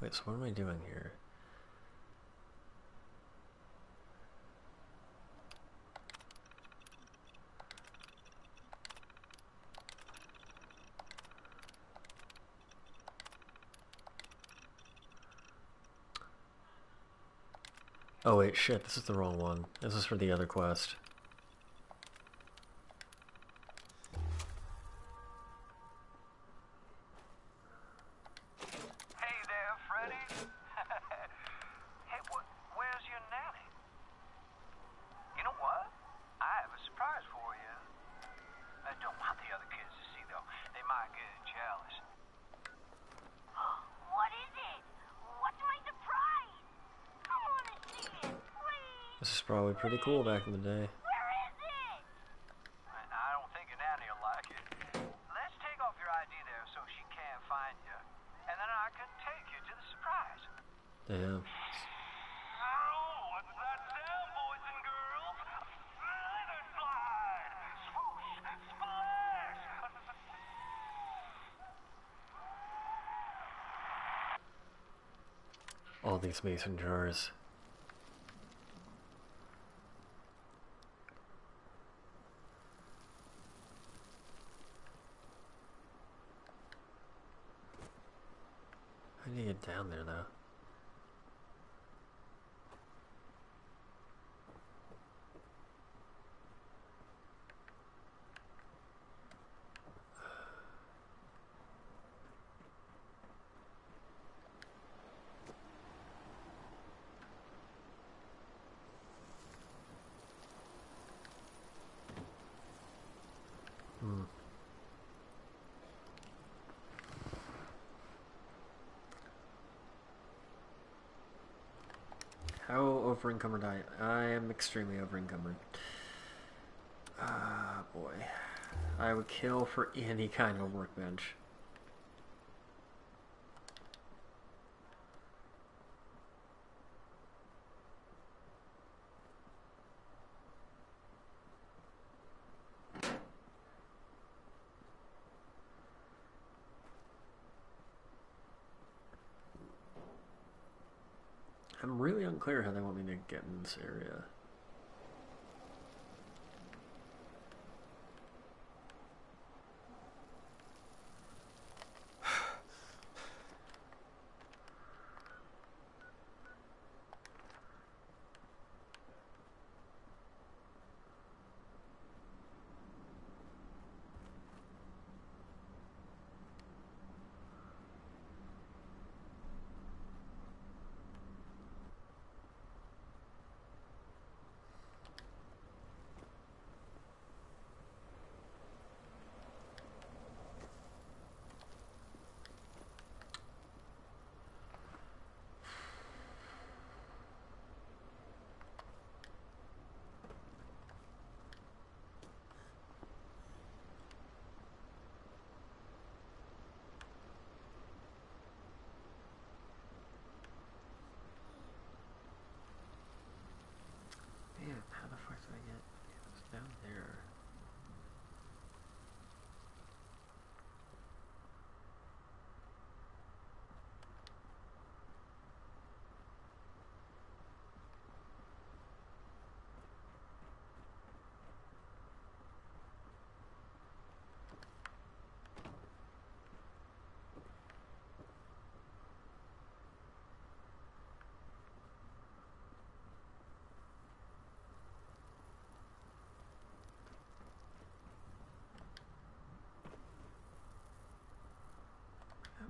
Wait, so what am I doing here? Oh wait, shit, this is the wrong one. This is for the other quest. Hey there, Freddy. Hey, where's your nanny? You know what? I have a surprise for you. Don't want the other kids to see, though. They might get jealous. What is it? What's my surprise? I want to see it, please. This is probably pretty cool back in the day. Where is it? I don't think your nanny will like it. Let's take off your ID there so she can't find you. And then I can take you to the surprise. Damn. What's that sound, boys and girls? Slither slide! Swoosh! Splash! All these mason jars. How do you get down there, though? How over-encumbered I am extremely over-encumbered. Ah, boy. I would kill for any kind of a workbench. I'm really unclear how they want me to get in this area.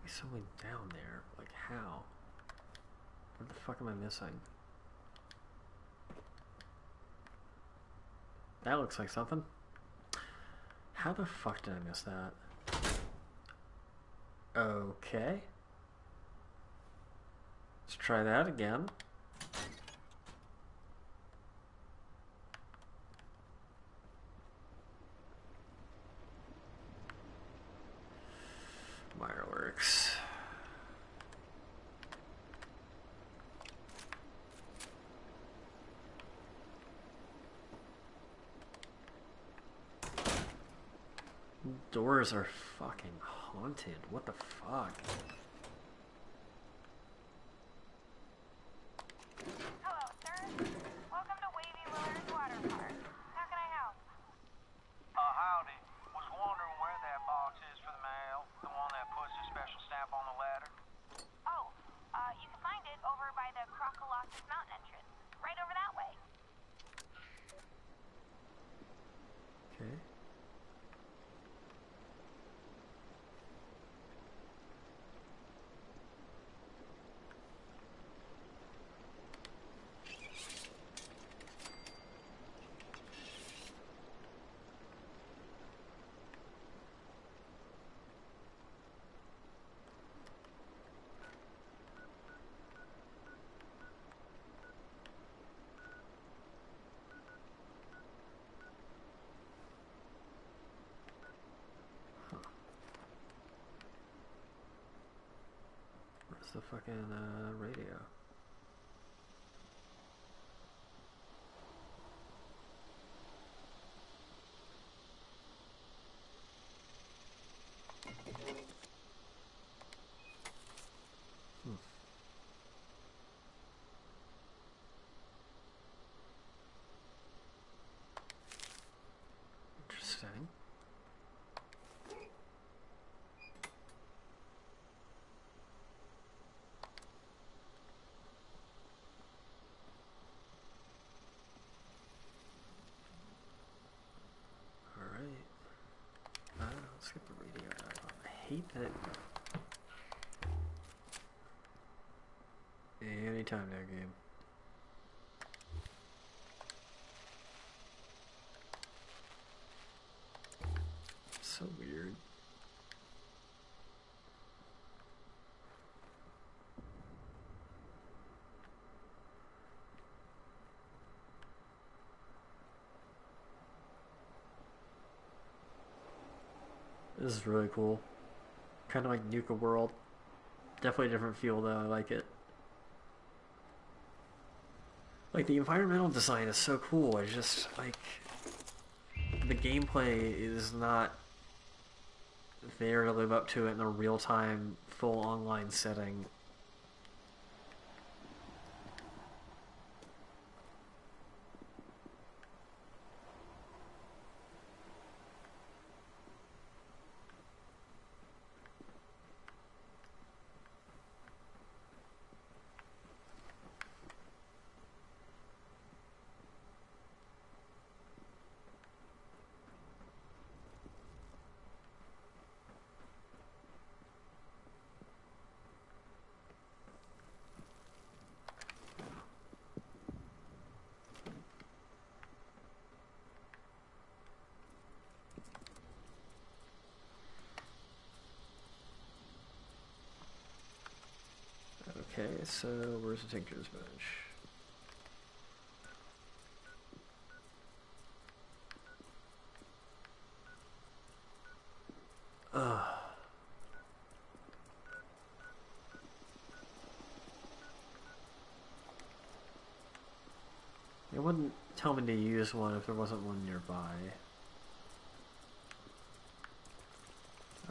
be something down there. Like, how? What the fuck am I missing? That looks like something. How the fuck did I miss that? Okay. Let's try that again. Fireworks. Doors are fucking haunted. What the fuck? Hello, sir. Welcome to Wavy Willard's Water Park. How can I help? Howdy. Was wondering where that box is for the mail. The one that puts a special stamp on the ladder. Oh, you can find it over by the Crocolosis Mountain entrance. Right over that way. Okay. Where's the fucking radio? Interesting. Let's get the radio dial on. I hate that. Anytime now, game. So weird. This is really cool. Kind of like Nuka World. Definitely a different feel though, I like it. Like, the environmental design is so cool. It's just, like, the gameplay is not there to live up to it in a real-time, full online setting. Okay, so where's the Tinker's Bench? Ugh. It wouldn't tell me to use one if there wasn't one nearby.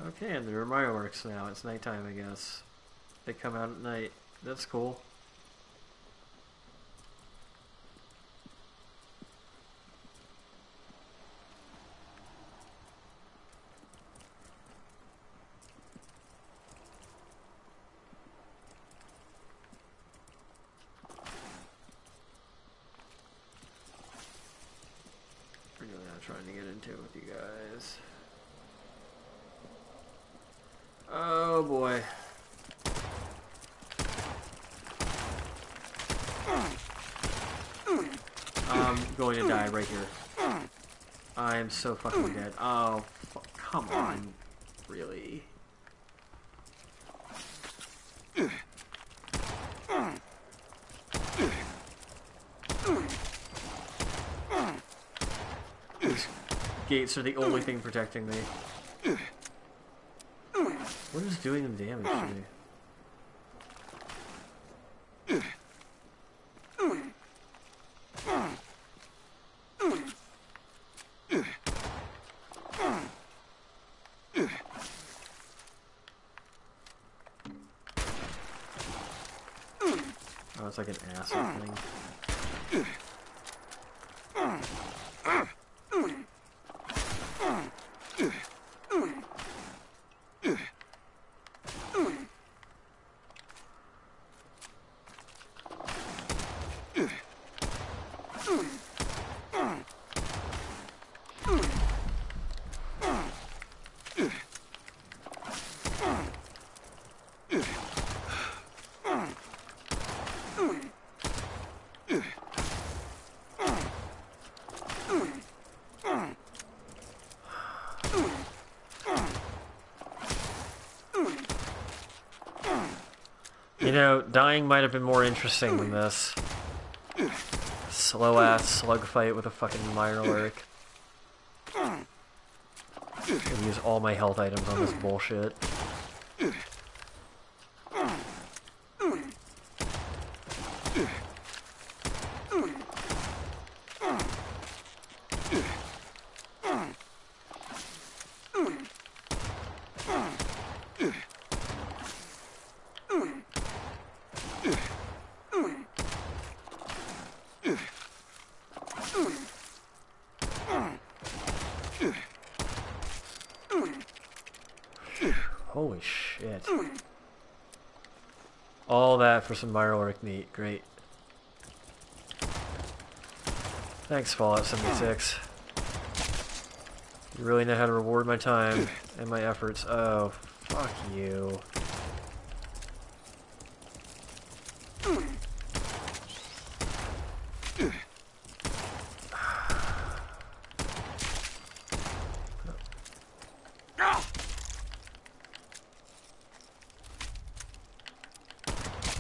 Okay, and there are fireworks now. It's nighttime, I guess. They come out at night. That's cool. Really not trying to get into it with you guys. Oh boy. going to die right here. I am so fucking dead. Oh, come on. Really? These gates are the only thing protecting me. What is doing the damage to me? Oh, it's like an acid thing. You know, dying might have been more interesting than this. Slow ass slug fight with a fucking Mirelurk. I'm gonna use all my health items on this bullshit. Holy shit. All that for some Mirelurk meat. Great. Thanks, Fallout 76. You really know how to reward my time and my efforts. Oh, fuck you.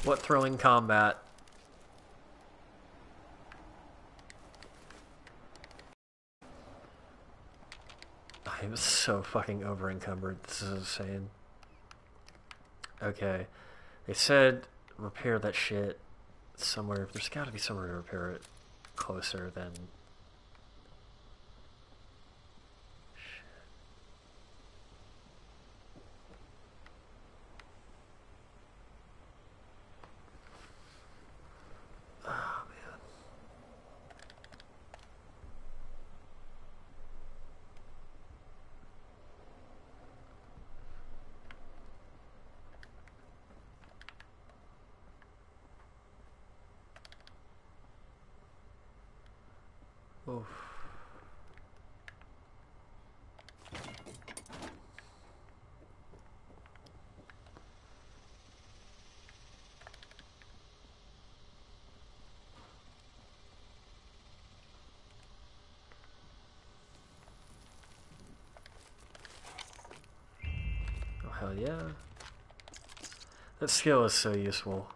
What thrilling combat. I am so fucking over encumbered. This is insane. Okay. They said repair that shit somewhere. There's gotta be somewhere to repair it closer than... Oh, man. Oof. Oh, hell yeah. That skill is so useful.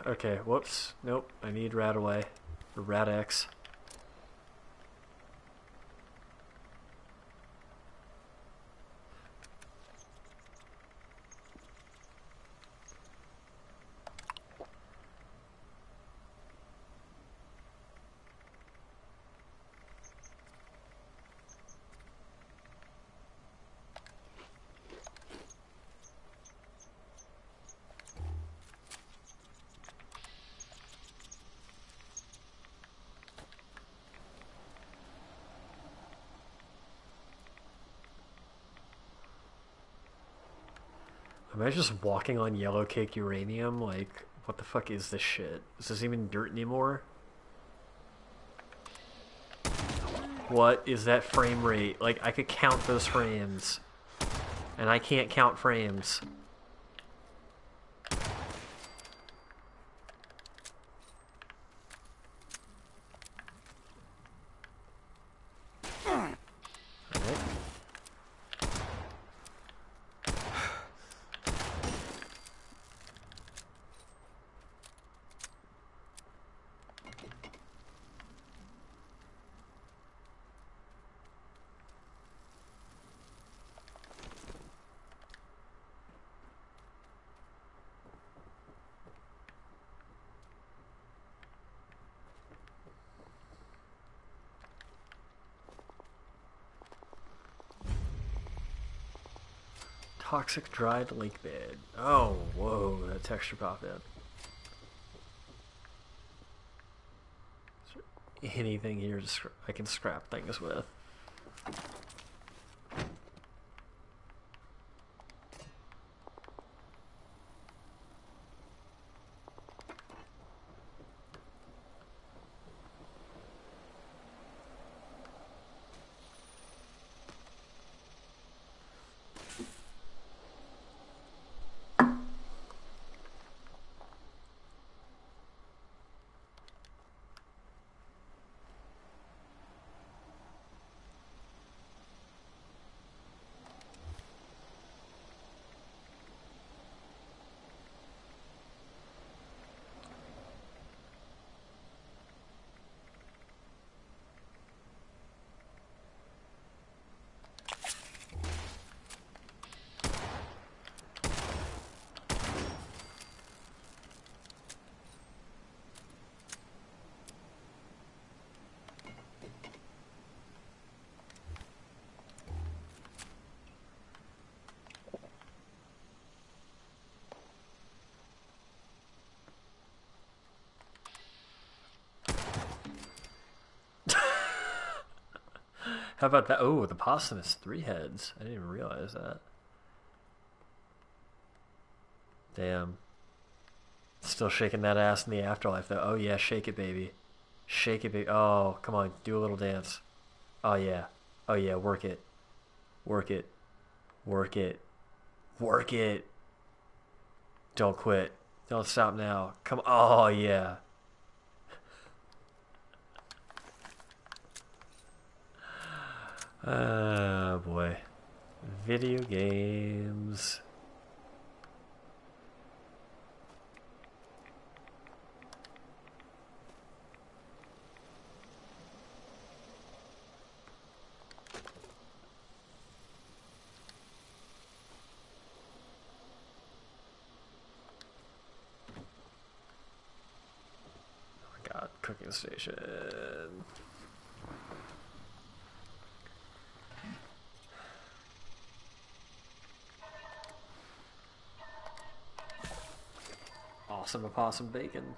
Okay, whoops. Nope, I need Radaway. Or Rad-X. Am I just walking on yellow cake uranium? Like, what the fuck is this shit? Is this even dirt anymore? What is that frame rate? Like, I could count those frames. And I can't count frames. Toxic dried lake bed. Oh, whoa, that texture pop in. Is there anything here I can scrap things with? How about that? Oh, the possum has 3 heads. I didn't even realize that. Damn. Still shaking that ass in the afterlife, though. Oh, yeah, shake it, baby. Shake it, baby. Oh, come on, do a little dance. Oh, yeah. Oh, yeah, work it. Work it. Work it. Work it. Don't quit. Don't stop now. Come on. Oh, yeah. Oh, boy. Video games. God, cooking station. Awesome opossum bacon.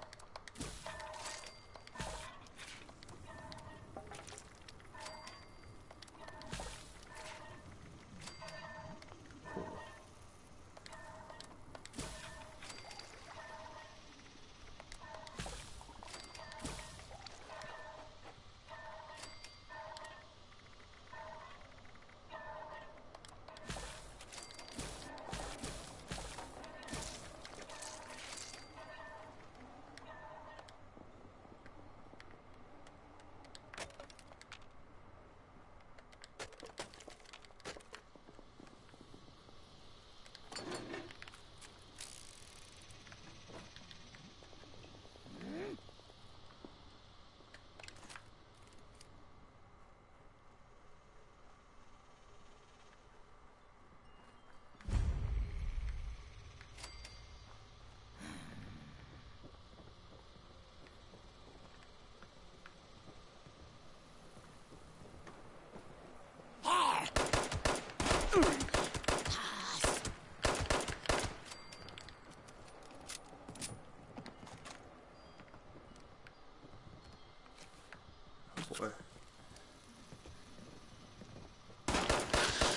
Boy.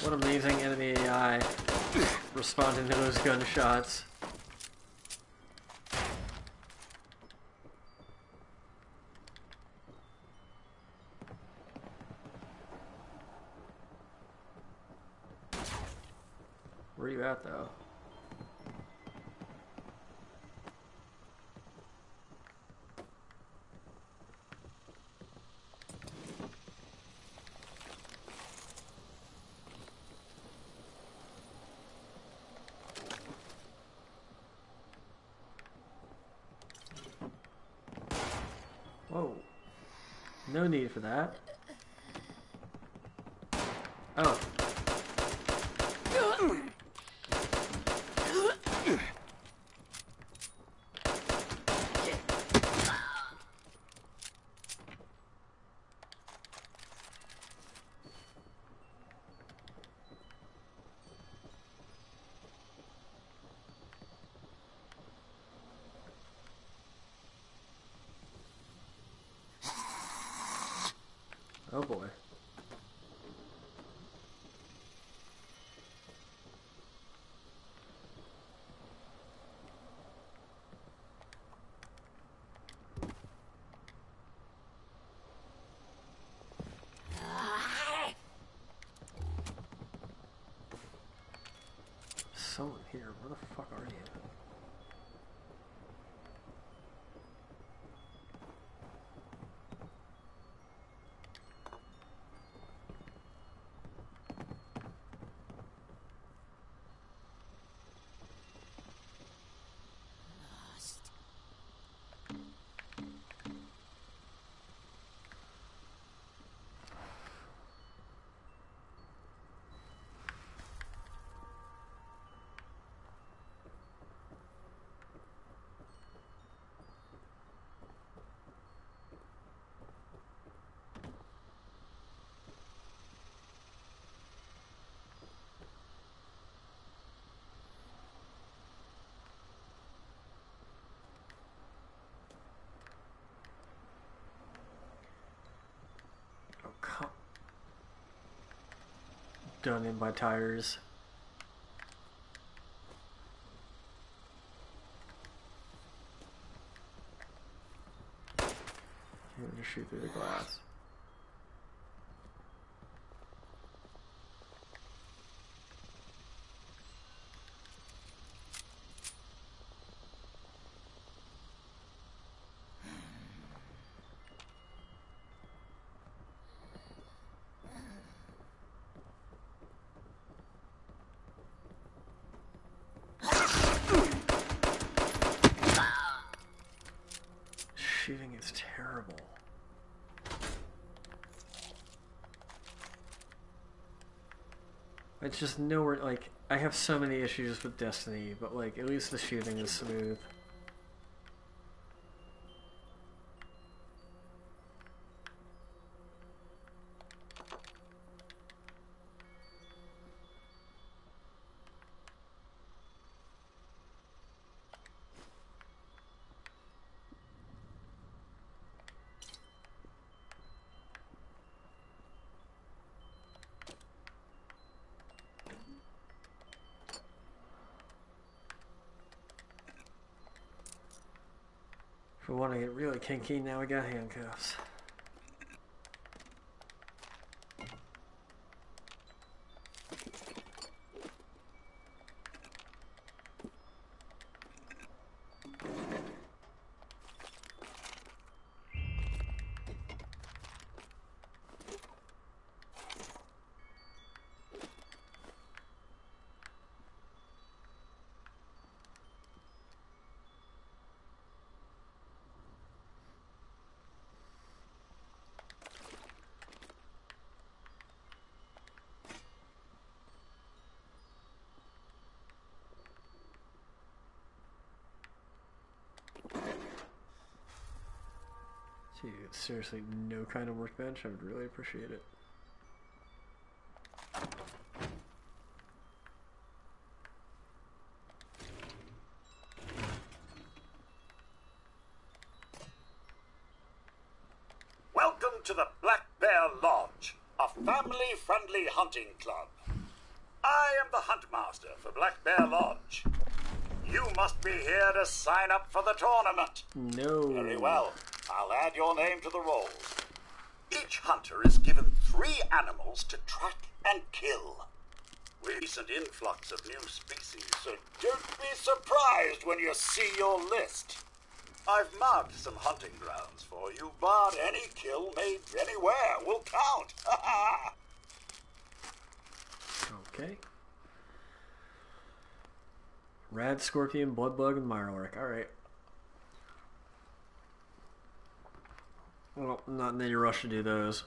What amazing enemy AI. responding to those gunshots. Where are you at, though? Whoa. No need for that. Oh. Oh boy. Someone here. Where the fuck are you? Done in my tires. Can't just shoot through the glass. Shooting is terrible. It's just nowhere, like, I have so many issues with Destiny, but, like, at least the shooting is smooth. If we want to get really kinky, now we got handcuffs. Dude, seriously, no kind of workbench. I would really appreciate it. Welcome to the Black Bear Lodge, a family-friendly hunting club. I am the Huntmaster for Black Bear Lodge. You must be here to sign up for the tournament. No. Very well. I'll add your name to the rolls. Each hunter is given 3 animals to track and kill. Recent influx of new species, so don't be surprised when you see your list. I've marked some hunting grounds for you, but any kill made anywhere will count. Okay. Rad, Scorpion, Bloodbug, and Mirelurk. Alright. Well, not in any rush to do those.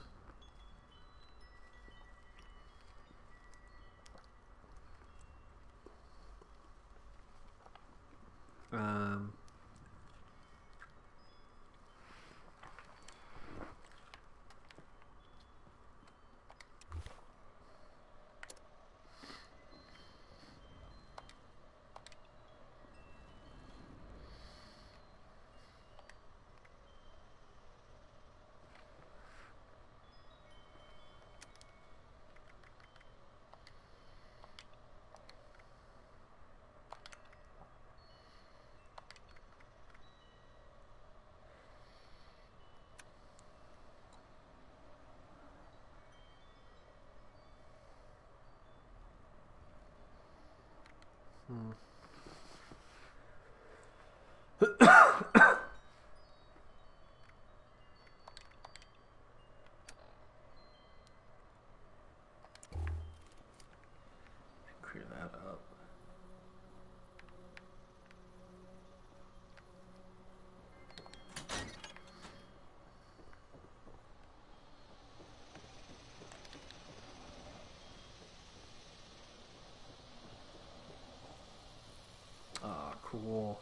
Clear that up. Ah, cool.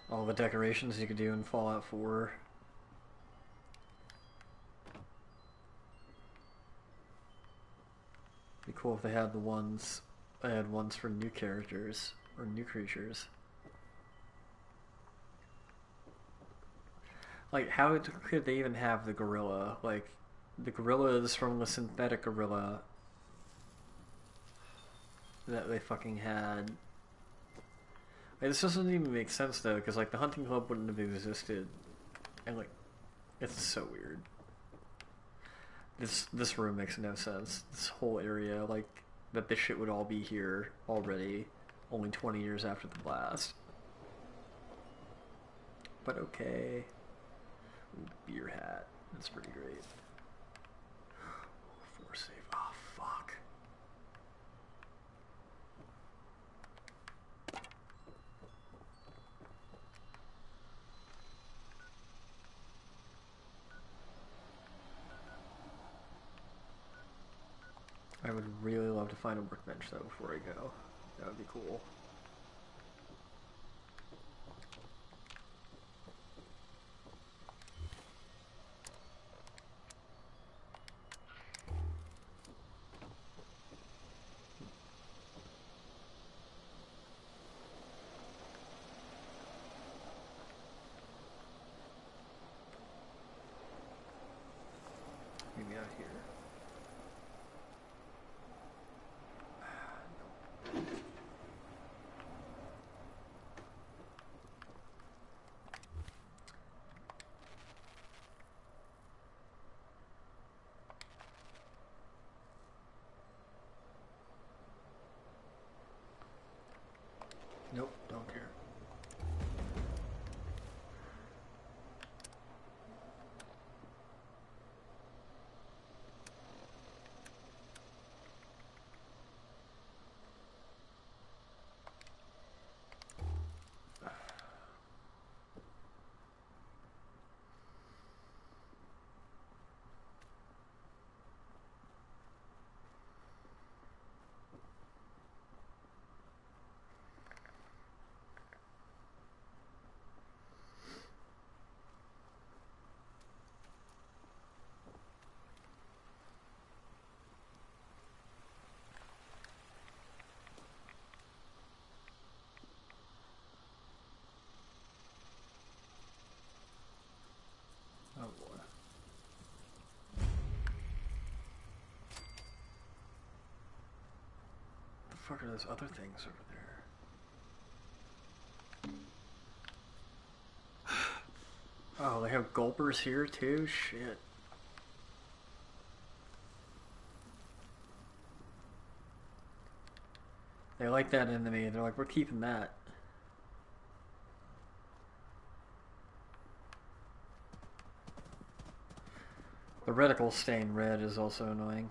All the decorations you could do in Fallout 4. Be cool if they had ones for new characters or new creatures. Like, how could they even have the gorilla? Like, the gorilla is from the synthetic gorilla that they fucking had. Like, this doesn't even make sense though, because like the hunting club wouldn't have existed, and like, it's so weird. This room makes no sense. This whole area, like, that this shit would all be here already, only 20 years after the blast. But okay. Ooh, beer hat. That's pretty great. Force save. Oh, fuck. I would really love to find a workbench though before I go. That would be cool. Maybe out here. Nope, don't care. fuck are those other things over there? Oh, they have gulpers here too? Shit. They like that enemy. They're like, we're keeping that. The reticle stain red is also annoying.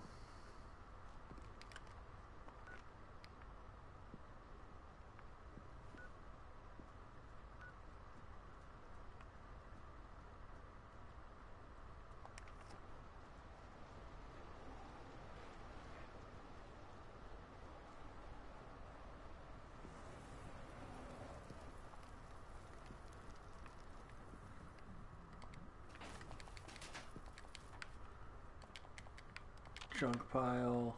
Junk pile.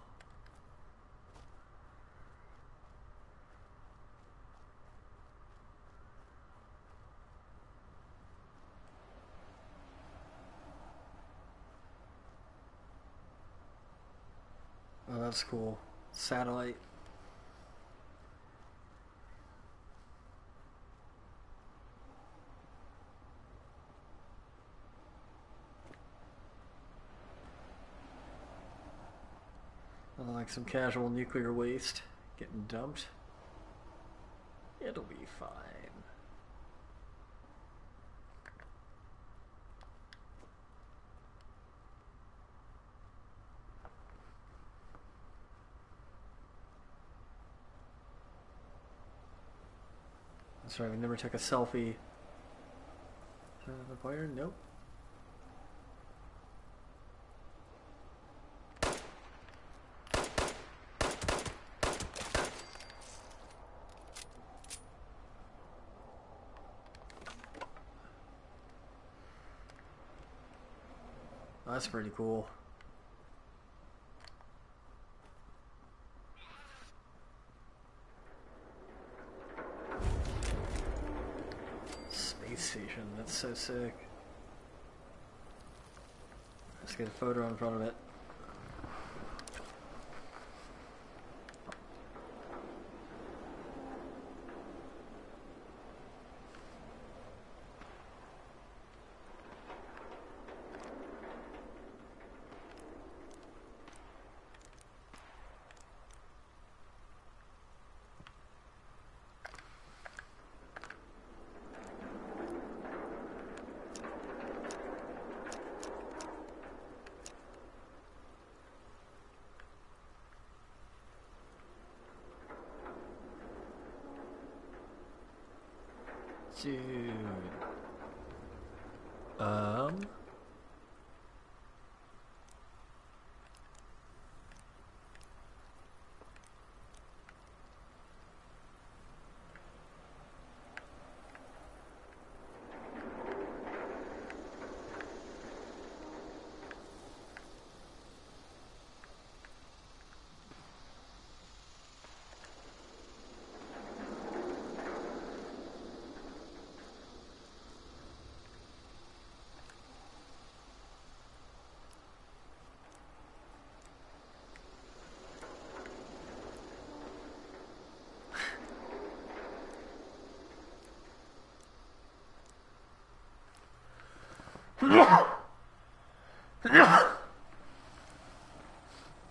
Oh, that's cool. Satellite. Like some casual nuclear waste getting dumped. It'll be fine. That's right, we never took a selfie. The player? Nope. Oh, that's pretty cool. Space station, that's so sick. Let's get a photo in front of it. Dude.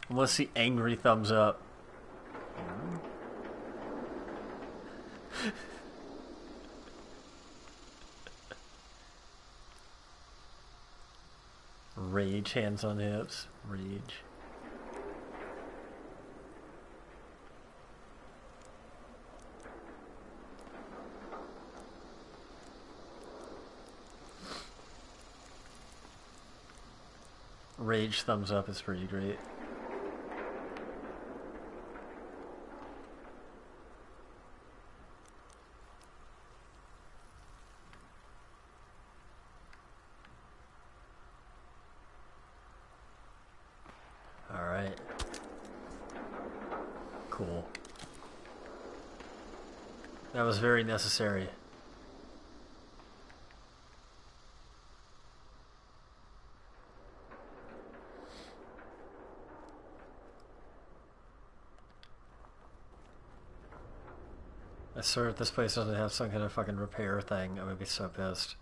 Let's see angry thumbs up. Rage, hands on hips. Rage. Rage thumbs up is pretty great. Alright. Cool. That was very necessary. I swear if this place doesn't have some kind of fucking repair thing, I'm gonna be so pissed.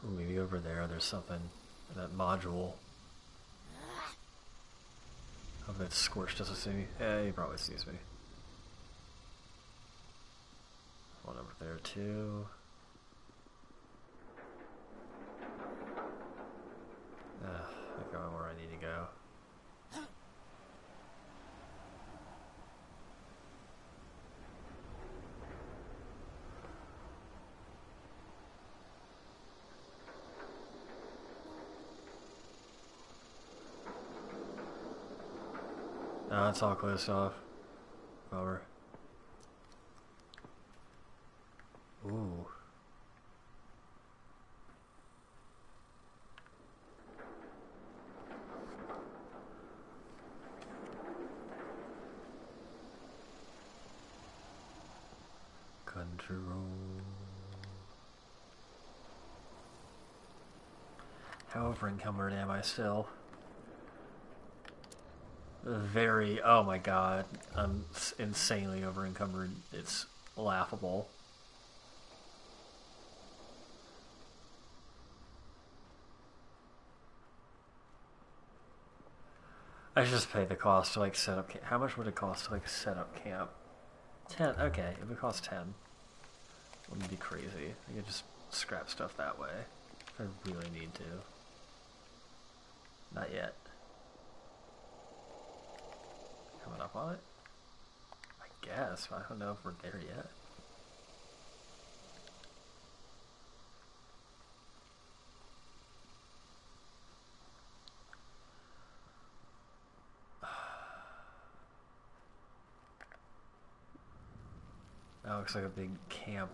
Ooh, maybe over there's something. That module. Hope that Scorch doesn't see me. Yeah, he probably sees me. One over there too. I'm going where I need to go. No, it's all closed off. Over. Ooh. Control. How over encumbered am I still? Very. Oh my god. I'm insanely over encumbered. It's laughable. I should just pay the cost to like set up camp. How much would it cost to like set up camp? 10. Okay, it would cost 10. Wouldn't be crazy. I could just scrap stuff that way. If I really need to. Not yet. Coming up on it? I guess. I don't know if we're there yet. That looks like a big camp.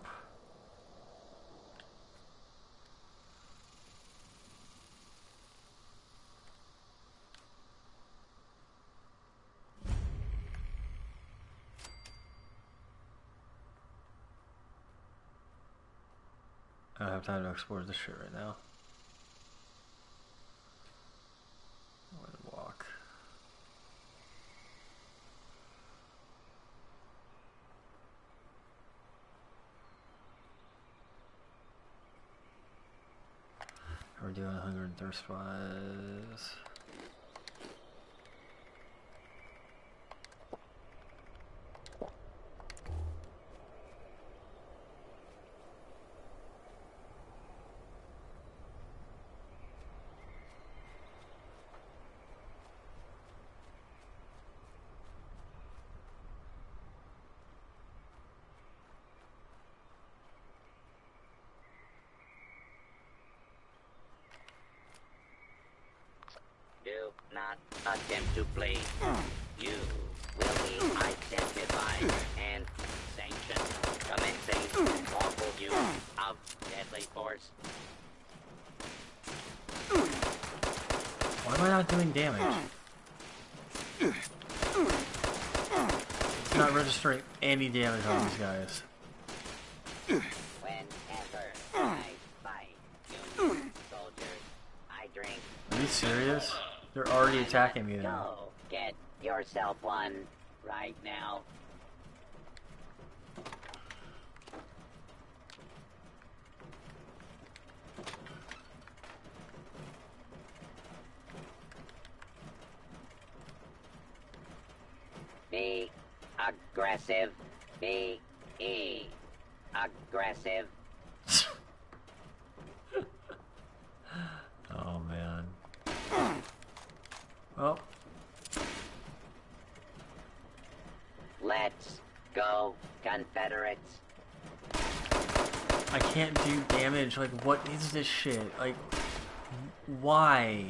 I don't have time to explore this shit right now. I'm gonna walk. We're doing hunger and thirst wise. Do not attempt to flee. You will be identified and sanctioned, commencing lawful use of deadly force. Why am I not doing damage? It's not registering any damage on these guys. Whenever I fight Union soldiers, I drink. Are you serious? They're already attacking me now. Go get yourself one right now. Be aggressive. Be aggressive. Oh man. Well, Let's go, Confederates. I can't do damage. Like, what is this shit? Like, why?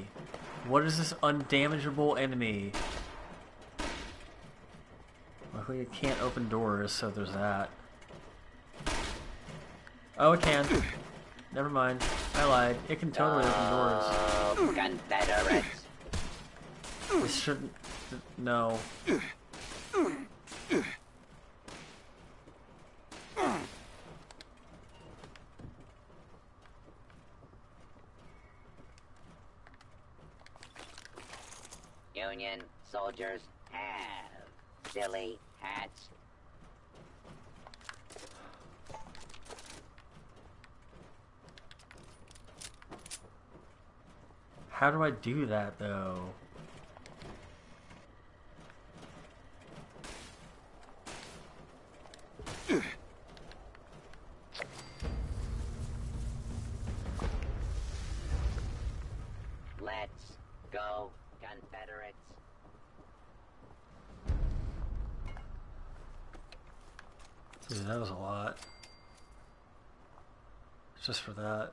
What is this undamageable enemy? Luckily, it can't open doors, so there's that. Oh, it can. Never mind. I lied. It can totally open doors. Oh, Confederates. This shouldn't... No. Union soldiers have silly hats. How do I do that, though? Let's go, Confederates. Dude, that was a lot. Just for that.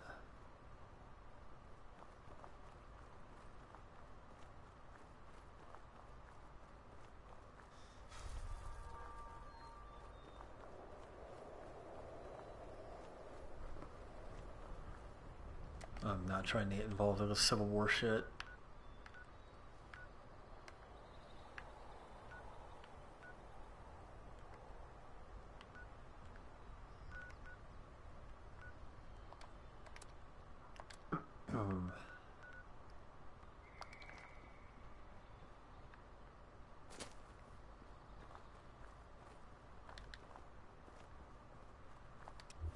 I'm not trying to get involved in the Civil War shit.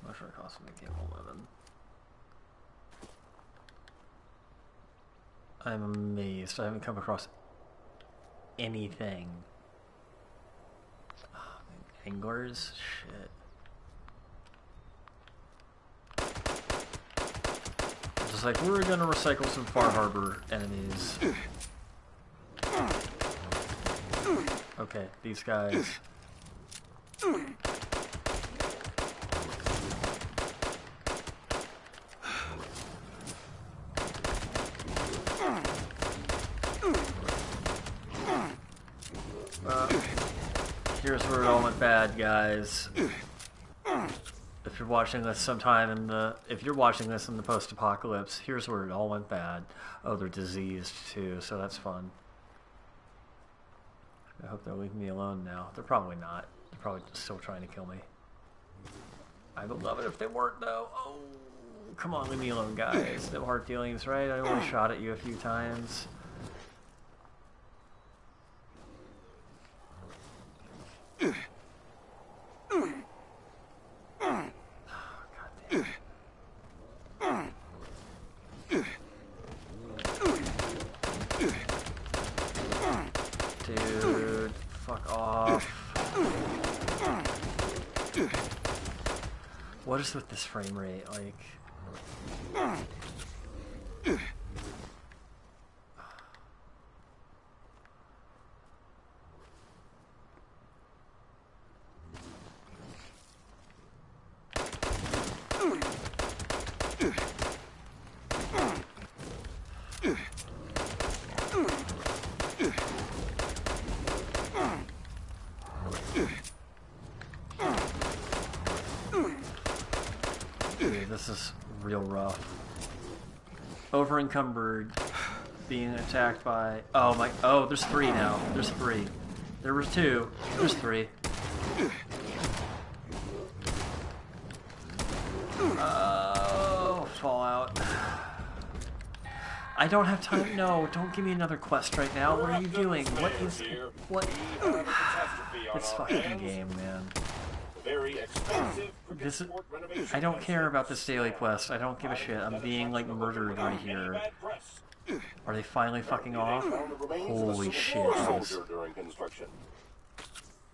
Not sure it costs me game 11. I'm amazed. I haven't come across anything. Oh, man. Anglers? Shit. Just like, we're gonna recycle some Far Harbor enemies. Okay, these guys. Here's where it all went bad, guys. If you're watching this sometime in the... If you're watching this in the post-apocalypse, here's where it all went bad. Oh, they're diseased, too, so that's fun. I hope they're leaving me alone now. They're probably not. They're probably still trying to kill me. I would love it if they weren't, though. Oh, come on, leave me alone, guys. No hard feelings, right? I only shot at you a few times. Dude, fuck off. What is with this frame rate? Like... Dude, this is real rough. Over encumbered, being attacked by... Oh my... Oh, there's three now. There's three. There were two. There's three. Oh, Fallout. I don't have time. No, don't give me another quest right now. What are you doing? What is... What? This fucking game, man. Very expensive This is, I don't care about this daily quest. I don't give a shit. I'm being, like, murdered right here. Are they finally fucking off? Holy shit. During construction.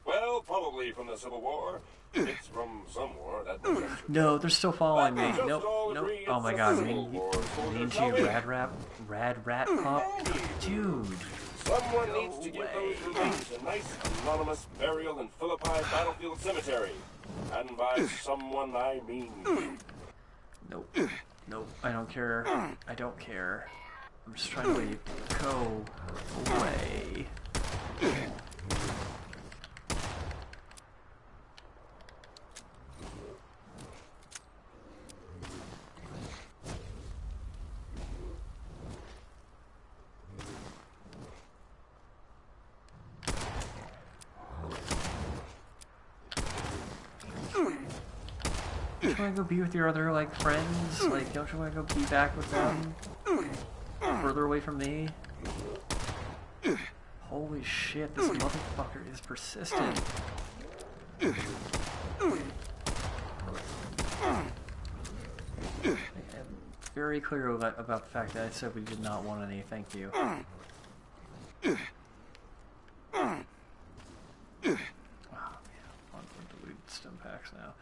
Well, probably from the Civil War. It's from some war. That No, they're still following me. Nope, nope. Oh my god, mean you rad rat pop? Dude. Someone needs to give those remains a nice anonymous burial in Philippi Battlefield Cemetery. And by someone, I mean you. Nope. Nope. I don't care. I don't care. I'm just trying to leave. Go away. Don't you want to go be with your other, like, friends? Like, don't you want to go be back with them? Further away from me? Holy shit, this motherfucker is persistent. I'm very clear about the fact that I said we did not want any. Thank you. Oh man, I'm delete stim packs now.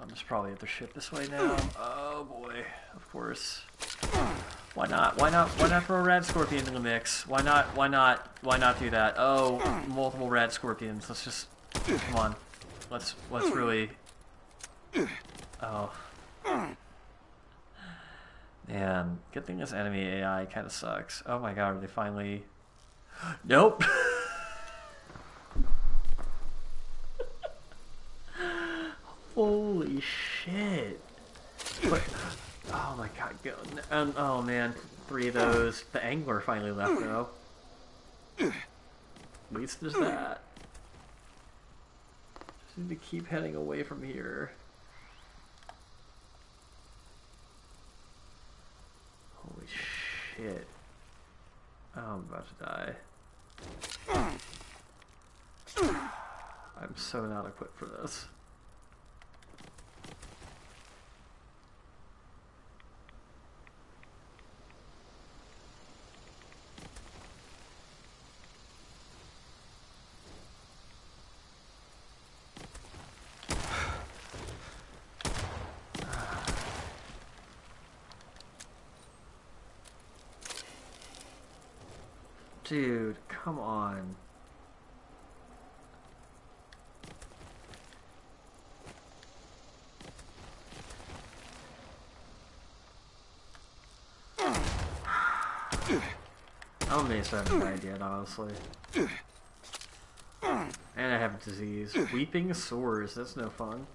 I'm just probably at the ship this way now. Oh boy, of course. Why not? Why not? Why not throw a rad scorpion in the mix? Why not? Why not? Why not do that? Oh, multiple rad scorpions. Let's just come on. Let's really. Oh. Man, good thing this enemy AI kind of sucks. Oh my god, are they finally... Nope! Holy shit! But, oh my god, oh man, 3 of those. The angler finally left though. At least there's that. Just need to keep heading away from here. Holy shit. Oh, I'm about to die. I'm so not equipped for this. Dude, come on. I'm amazed I haven't died yet, honestly. And I have a disease. Weeping sores, that's no fun.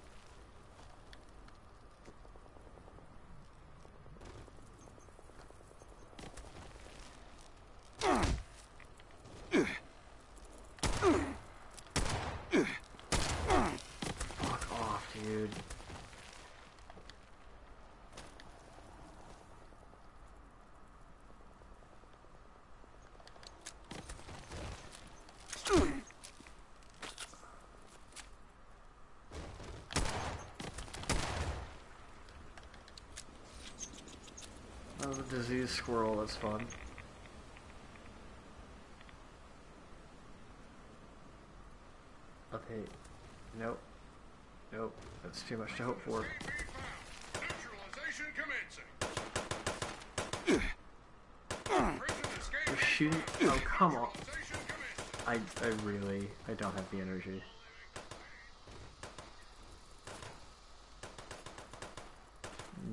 Disease squirrel, that's fun. Okay. Nope. Nope. That's too much to hope for. You're shooting. Oh, come on. I don't have the energy.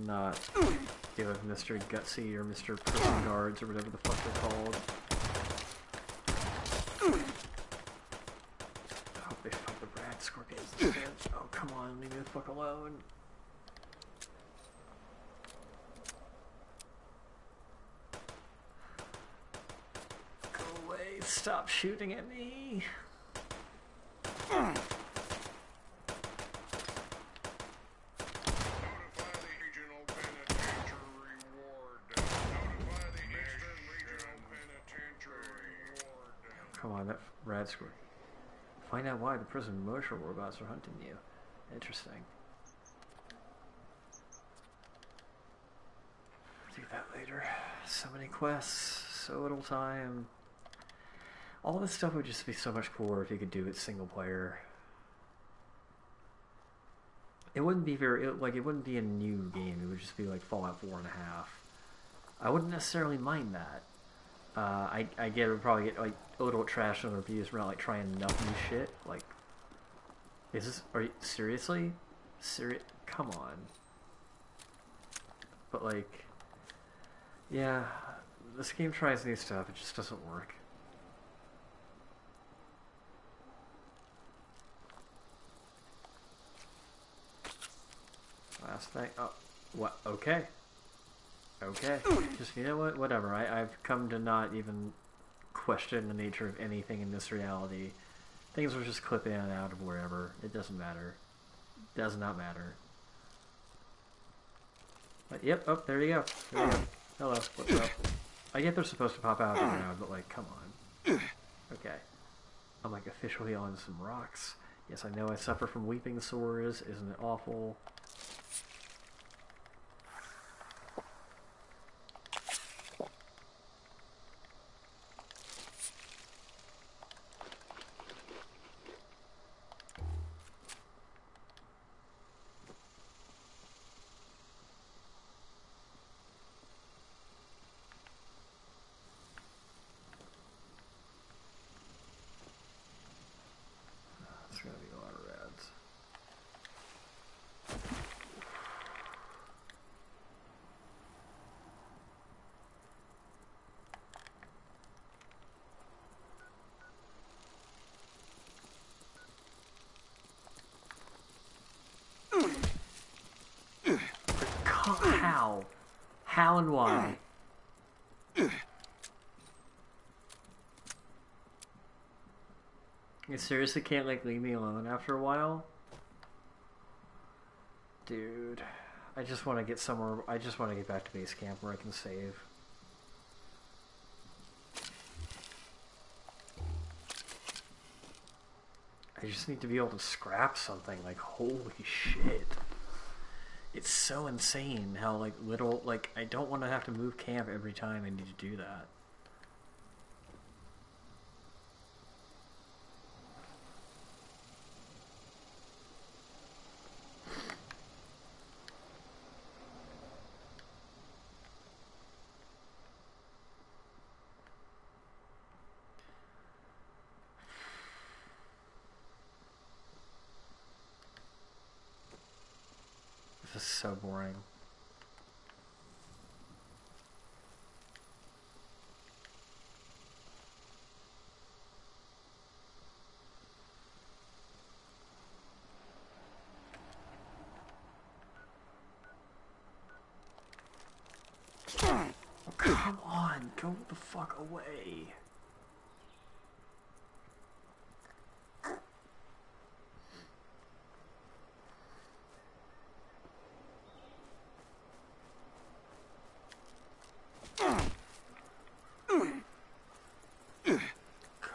Not give Mr. Gutsy or Mr. Prison Guards or whatever the fuck they're called. I hope they fight the rad scorpions instead. Oh, come on, leave me the fuck alone. Go away, stop shooting at me. Come on, that rad score. Find out why the prison marshal robots are hunting you. Interesting. Do that later. So many quests, so little time. All this stuff would just be so much cooler if you could do it single player. It wouldn't be very, it wouldn't be a new game. It would just be like Fallout 4.5. I wouldn't necessarily mind that. I get it would probably get like a little trash on reviews for not like trying enough new shit. Like, is this? Are you seriously? Come on. But like, yeah, this game tries new stuff. It just doesn't work. Last thing. Oh, what? Okay. Okay. Just, you know what? Whatever. I've come to not even question the nature of anything in this reality. Things will just clip in and out of wherever. It doesn't matter. Does not matter. But, yep. Oh, there you go. There you go. Hello. What's up? I get they're supposed to pop out of the ground, but like, come on. Okay. I'm like officially on some rocks. Yes, I know I suffer from weeping sores. Isn't it awful? It's gonna be a lot of reds. How? How and why? You seriously can't like leave me alone after a while? Dude, I just want to get somewhere. I just want to get back to base camp where I can save. I just need to be able to scrap something. Like, holy shit. It's so insane how like little, like, I don't want to have to move camp every time I need to do that. This is so boring. Oh, come on, go the fuck away.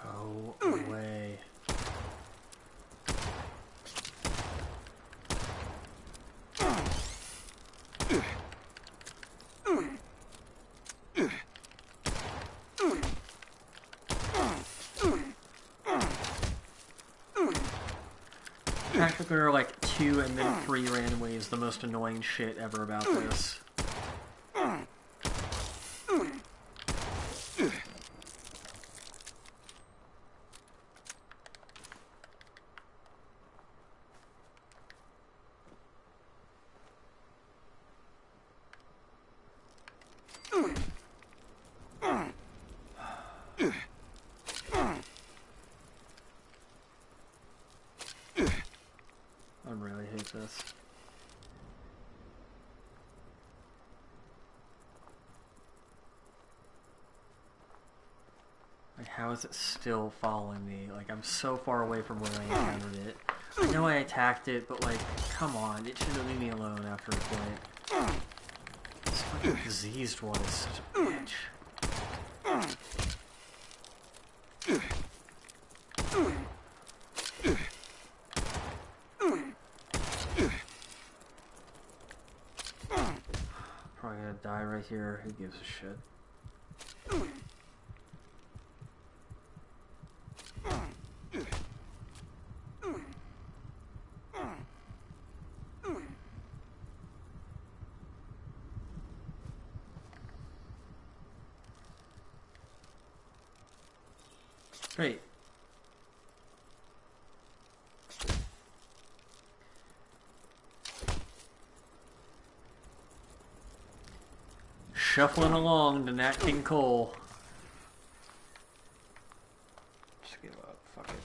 Go away. The fact that there are like 2 and then 3 randomly is the most annoying shit ever about this. I really hate this. Like, how is it still following me? Like, I'm so far away from where I encountered it. I know I attacked it, but like, come on, it shouldn't leave me alone after a point. This fucking diseased one is such a bitch. Probably gonna die right here. Who gives a shit? Great. Shuffling along to Nat King Cole. Just give up. Fuck it.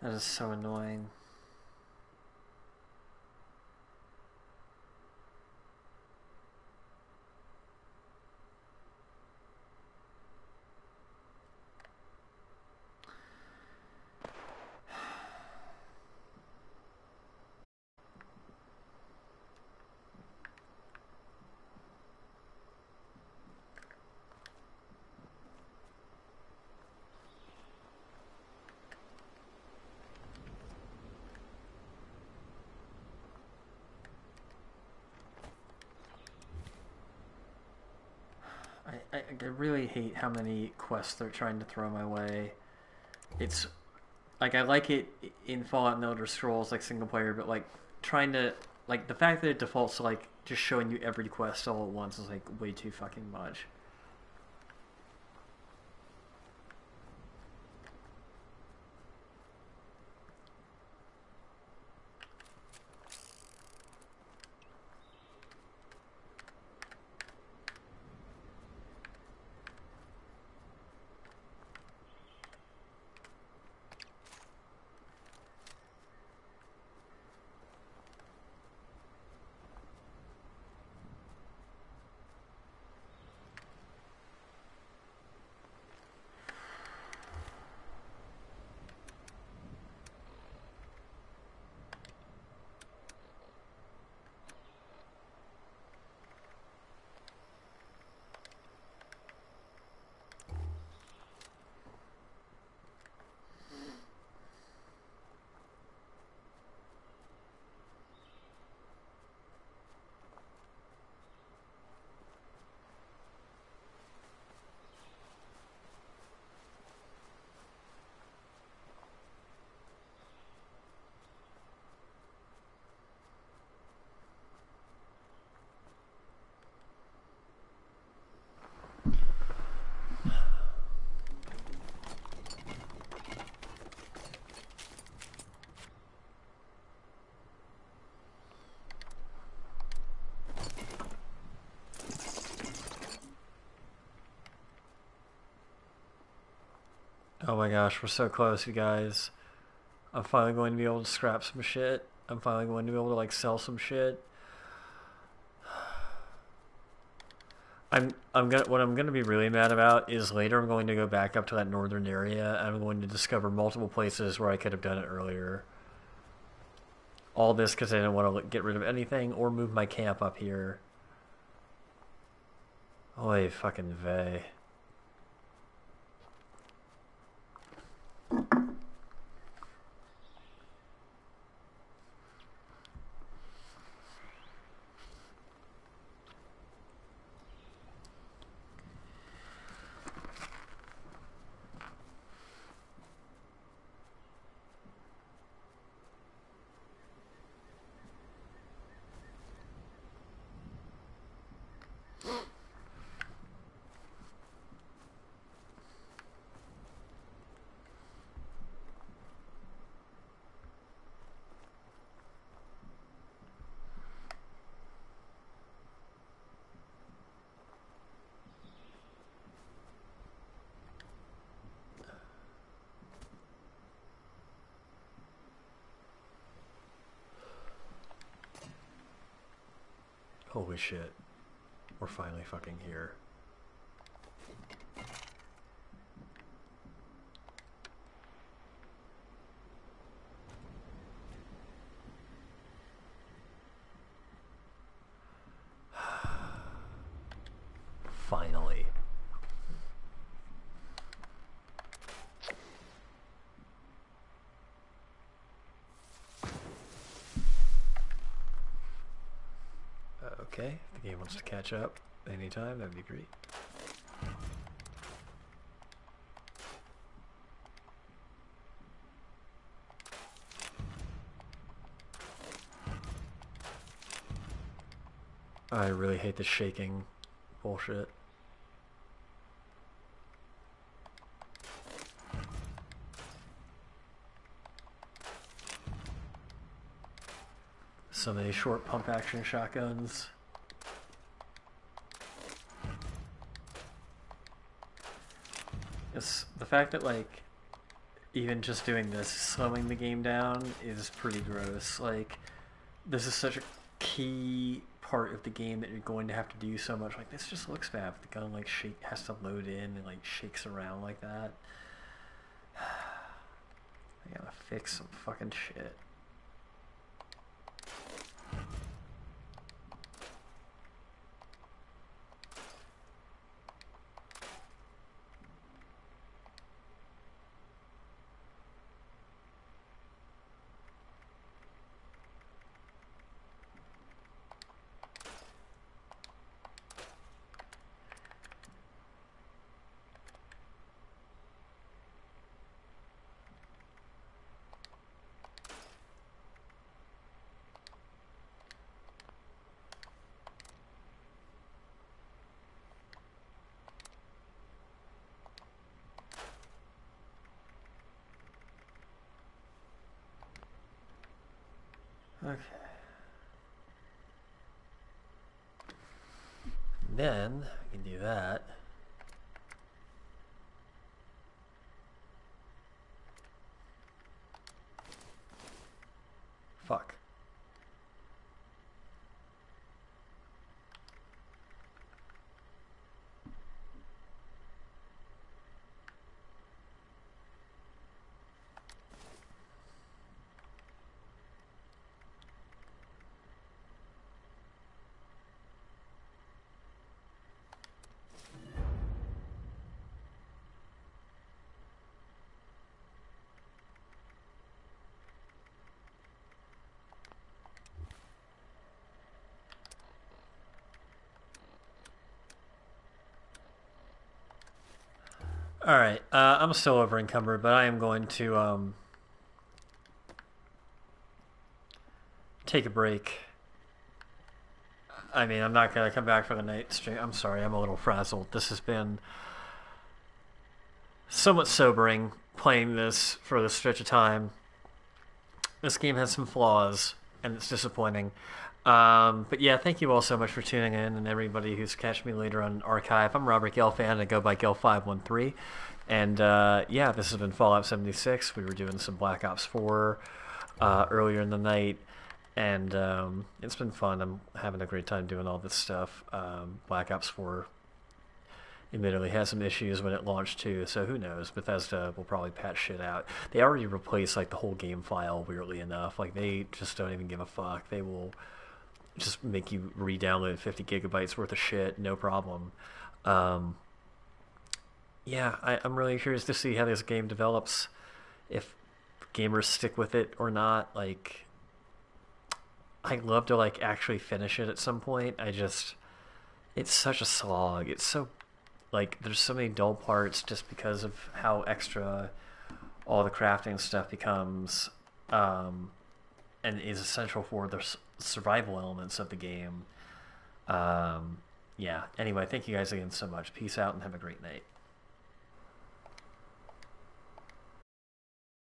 That is so annoying. I really hate how many quests they're trying to throw my way. It's like I like it in Fallout and Elder Scrolls like single player, but like trying to like the fact that it defaults to like just showing you every quest all at once is like way too fucking much. Oh my gosh, we're so close, you guys. I'm finally going to be able to scrap some shit. I'm finally going to be able to like sell some shit. What I'm gonna be really mad about is later I'm going to go back up to that northern area and I'm going to discover multiple places where I could have done it earlier. All this because I didn't want to get rid of anything or move my camp up here. Holy fucking vey. Holy shit. We're finally fucking here. Finally. Okay, if the game wants to catch up anytime, that'd be great. I really hate the shaking bullshit. So many short pump action shotguns. It's the fact that like even just doing this, slowing the game down is pretty gross. Like, this is such a key part of the game that you're going to have to do so much. Like, this just looks bad. The gun like has to load in and like shakes around like that. I gotta fix some fucking shit. Okay. Then we can do that. Fuck. Alright, I'm still over encumbered, but I am going to take a break. I mean, I'm not going to come back for the night stream. I'm sorry, I'm a little frazzled. This has been somewhat sobering, playing this for this stretch of time. This game has some flaws, and it's disappointing. But yeah, thank you all so much for tuning in, and everybody who's catching me later on Archive. I'm Robert Gelf, and I go by Gelf513. And yeah, this has been Fallout 76. We were doing some Black Ops 4 earlier in the night, and it's been fun. I'm having a great time doing all this stuff. Black Ops 4 admittedly had some issues when it launched too, so who knows? Bethesda will probably patch shit out. They already replaced like the whole game file, weirdly enough. Like, they just don't even give a fuck. They will just make you re-download 50 gigabytes worth of shit, no problem. Yeah, I'm really curious to see how this game develops, if gamers stick with it or not. Like, I'd love to like actually finish it at some point. It's such a slog. It's so, like, there's so many dull parts just because of how extra all the crafting stuff becomes, and is essential for the survival elements of the game. Yeah, anyway, thank you guys again so much. Peace out and have a great night.